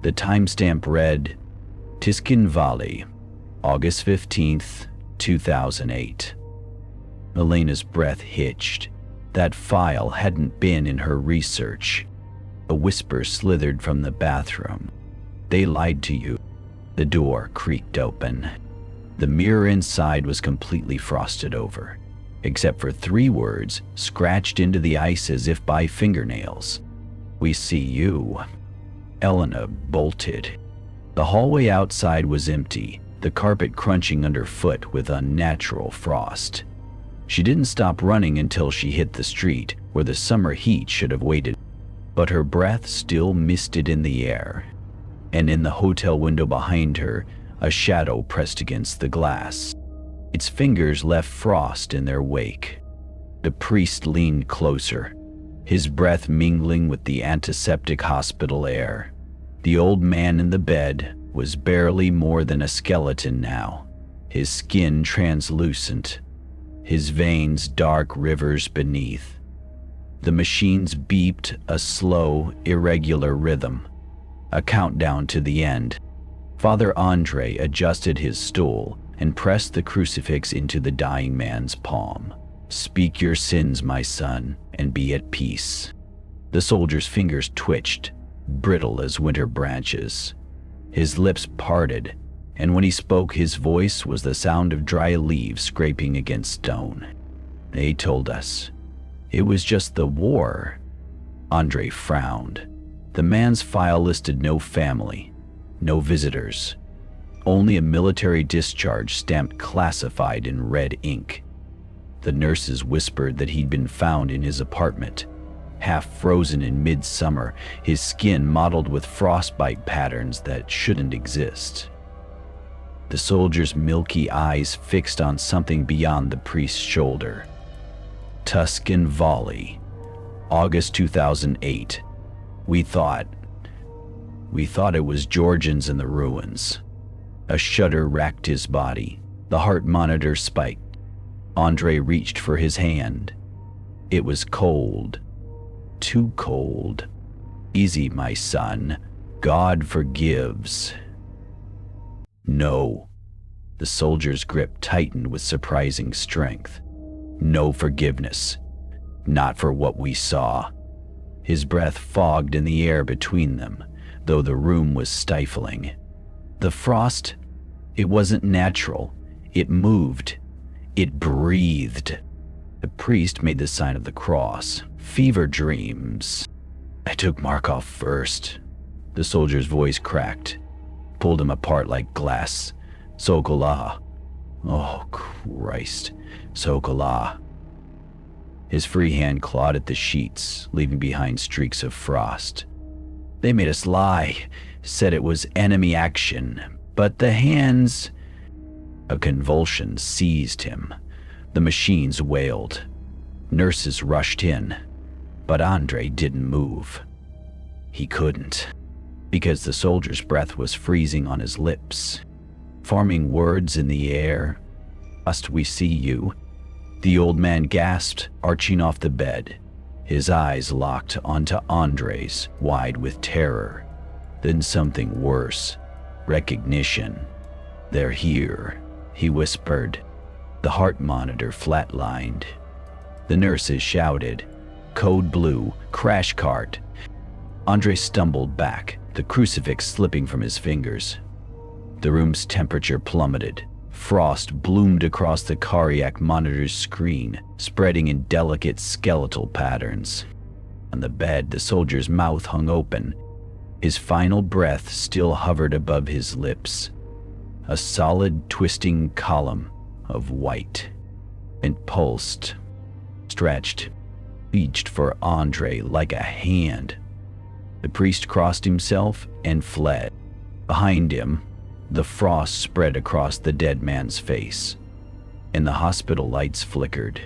The timestamp read, Tskhinvali, August 15th, 2008. Elena's breath hitched. That file hadn't been in her research. A whisper slithered from the bathroom. "They lied to you." The door creaked open. The mirror inside was completely frosted over, except for 3 words scratched into the ice as if by fingernails. we see you." Elena bolted. The hallway outside was empty, the carpet crunching underfoot with unnatural frost. She didn't stop running until she hit the street, where the summer heat should have waited, but her breath still misted in the air. And in the hotel window behind her, a shadow pressed against the glass. Its fingers left frost in their wake. The priest leaned closer, his breath mingling with the antiseptic hospital air. The old man in the bed was barely more than a skeleton now, his skin translucent, his veins dark rivers beneath. The machines beeped a slow, irregular rhythm, a countdown to the end. Father Andre adjusted his stool and pressed the crucifix into the dying man's palm. "Speak your sins, my son, and be at peace." The soldier's fingers twitched, brittle as winter branches. His lips parted, and when he spoke, his voice was the sound of dry leaves scraping against stone. "They told us. It was just the war." Andre frowned. The man's file listed no family, no visitors, only a military discharge stamped classified in red ink. The nurses whispered that he'd been found in his apartment, half frozen in midsummer, his skin mottled with frostbite patterns that shouldn't exist. The soldier's milky eyes fixed on something beyond the priest's shoulder. "Tskhinvali, August 2008. We thought it was Georgians in the ruins." A shudder racked his body. The heart monitor spiked. Andre reached for his hand. It was cold. Too cold. "Easy, my son. God forgives." "No." The soldier's grip tightened with surprising strength. "No forgiveness. Not for what we saw." His breath fogged in the air between them, though the room was stifling. The frost, it wasn't natural. It moved. It breathed. The priest made the sign of the cross. "Fever dreams." "I took Markov first." The soldier's voice cracked, pulled him apart like glass. "Sokola. Oh, Christ. Sokola." His free hand clawed at the sheets, leaving behind streaks of frost. "They made us lie, said it was enemy action, but the hands..." A convulsion seized him. The machines wailed. Nurses rushed in, but Andre didn't move. He couldn't, because the soldier's breath was freezing on his lips, forming words in the air. "Must we see you?" The old man gasped, arching off the bed. His eyes locked onto Andre's, wide with terror. Then something worse. Recognition. "They're here," he whispered. The heart monitor flatlined. The nurses shouted. "Code blue, crash cart." Andre stumbled back, the crucifix slipping from his fingers. The room's temperature plummeted. Frost bloomed across the cardiac monitor's screen, spreading in delicate skeletal patterns. On the bed, the soldier's mouth hung open. His final breath still hovered above his lips. A solid, twisting column of white. It pulsed, stretched, reached for Andre like a hand. The priest crossed himself and fled. Behind him, the frost spread across the dead man's face, and the hospital lights flickered.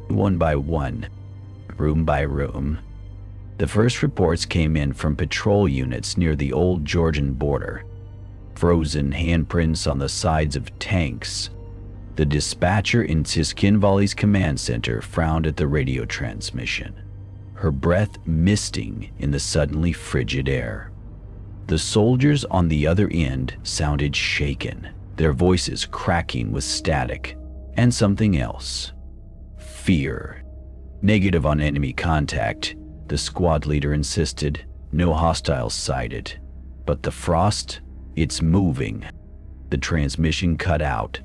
One by one, room by room. The first reports came in from patrol units near the old Georgian border. Frozen handprints on the sides of tanks. The dispatcher in Tskhinvali's command center frowned at the radio transmission, her breath misting in the suddenly frigid air. The soldiers on the other end sounded shaken, their voices cracking with static, and something else. Fear. "Negative on enemy contact," the squad leader insisted. "No hostiles sighted. But the frost, it's moving." The transmission cut out.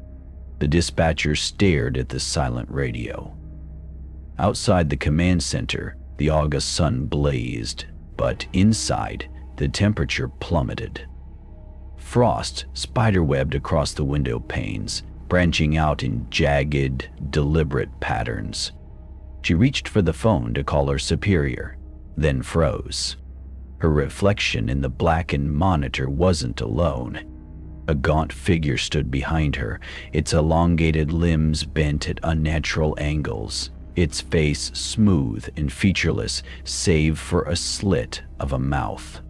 The dispatcher stared at the silent radio. Outside the command center, the August sun blazed, but inside, the temperature plummeted. Frost spiderwebbed across the window panes, branching out in jagged, deliberate patterns. She reached for the phone to call her superior, then froze. Her reflection in the blackened monitor wasn't alone. A gaunt figure stood behind her, its elongated limbs bent at unnatural angles, its face smooth and featureless save for a slit of a mouth.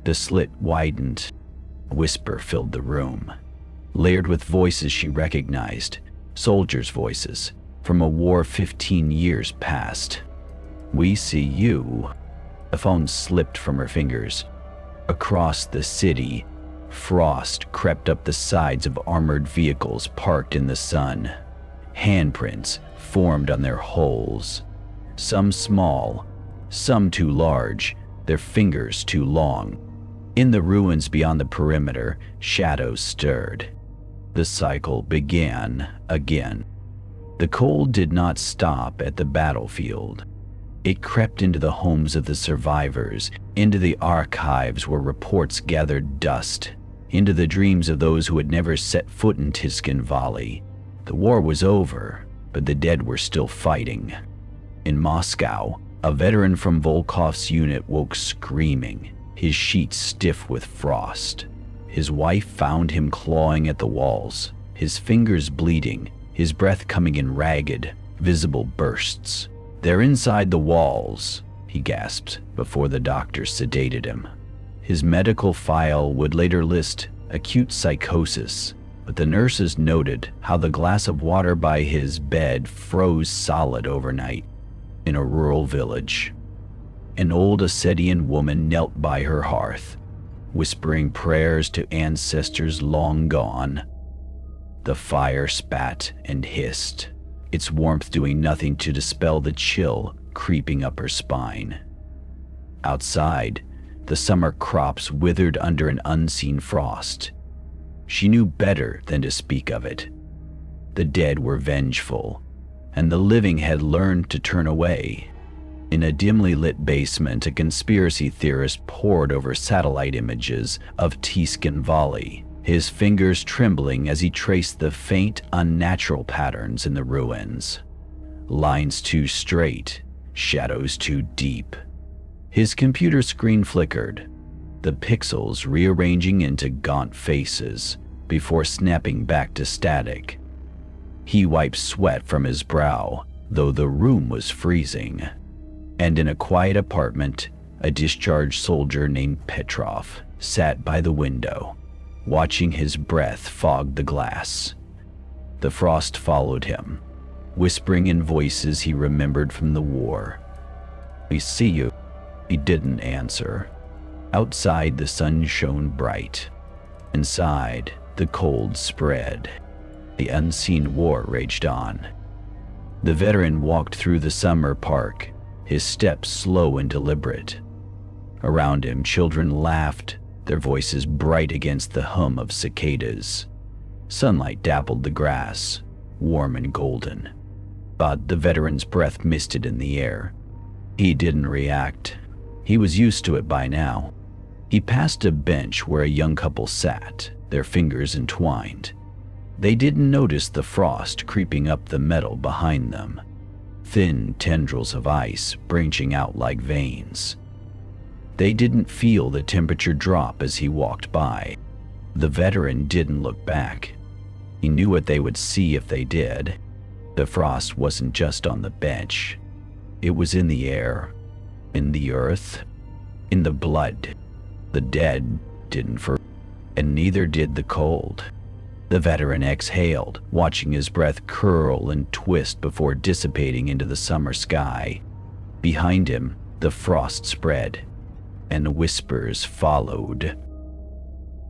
The slit widened. A whisper filled the room, layered with voices she recognized, soldiers' voices from a war 15 years past. "We see you." The phone slipped from her fingers. Across the city, frost crept up the sides of armored vehicles parked in the sun. Handprints formed on their hulls, some small, some too large, their fingers too long. In the ruins beyond the perimeter, shadows stirred. The cycle began again. The cold did not stop at the battlefield. It crept into the homes of the survivors, into the archives where reports gathered dust, into the dreams of those who had never set foot in Tskhinvali. The war was over, but the dead were still fighting. In Moscow, a veteran from Volkov's unit woke screaming, his sheets stiff with frost. His wife found him clawing at the walls, his fingers bleeding, his breath coming in ragged, visible bursts. "They're inside the walls," he gasped before the doctor sedated him. His medical file would later list acute psychosis, but the nurses noted how the glass of water by his bed froze solid overnight. In a rural village, an old Ossetian woman knelt by her hearth, whispering prayers to ancestors long gone. The fire spat and hissed, its warmth doing nothing to dispel the chill creeping up her spine. Outside, the summer crops withered under an unseen frost. She knew better than to speak of it. The dead were vengeful, and the living had learned to turn away. In a dimly lit basement, a conspiracy theorist pored over satellite images of Tskhinvali, his fingers trembling as he traced the faint, unnatural patterns in the ruins. Lines too straight, shadows too deep. His computer screen flickered, the pixels rearranging into gaunt faces before snapping back to static. He wiped sweat from his brow, though the room was freezing. And in a quiet apartment, a discharged soldier named Petrov sat by the window, watching his breath fog the glass. The frost followed him, whispering in voices he remembered from the war. "We see you." He didn't answer. Outside, the sun shone bright. Inside, the cold spread. The unseen war raged on. The veteran walked through the summer park, his steps slow and deliberate. Around him, children laughed, their voices bright against the hum of cicadas. Sunlight dappled the grass, warm and golden. But the veteran's breath misted in the air. He didn't react. He was used to it by now. He passed a bench where a young couple sat, their fingers entwined. They didn't notice the frost creeping up the metal behind them, thin tendrils of ice branching out like veins. They didn't feel the temperature drop as he walked by. The veteran didn't look back. He knew what they would see if they did. The frost wasn't just on the bench. It was in the air, in the earth, in the blood. The dead didn't forget, and neither did the cold. The veteran exhaled, watching his breath curl and twist before dissipating into the summer sky. Behind him, the frost spread, and whispers followed.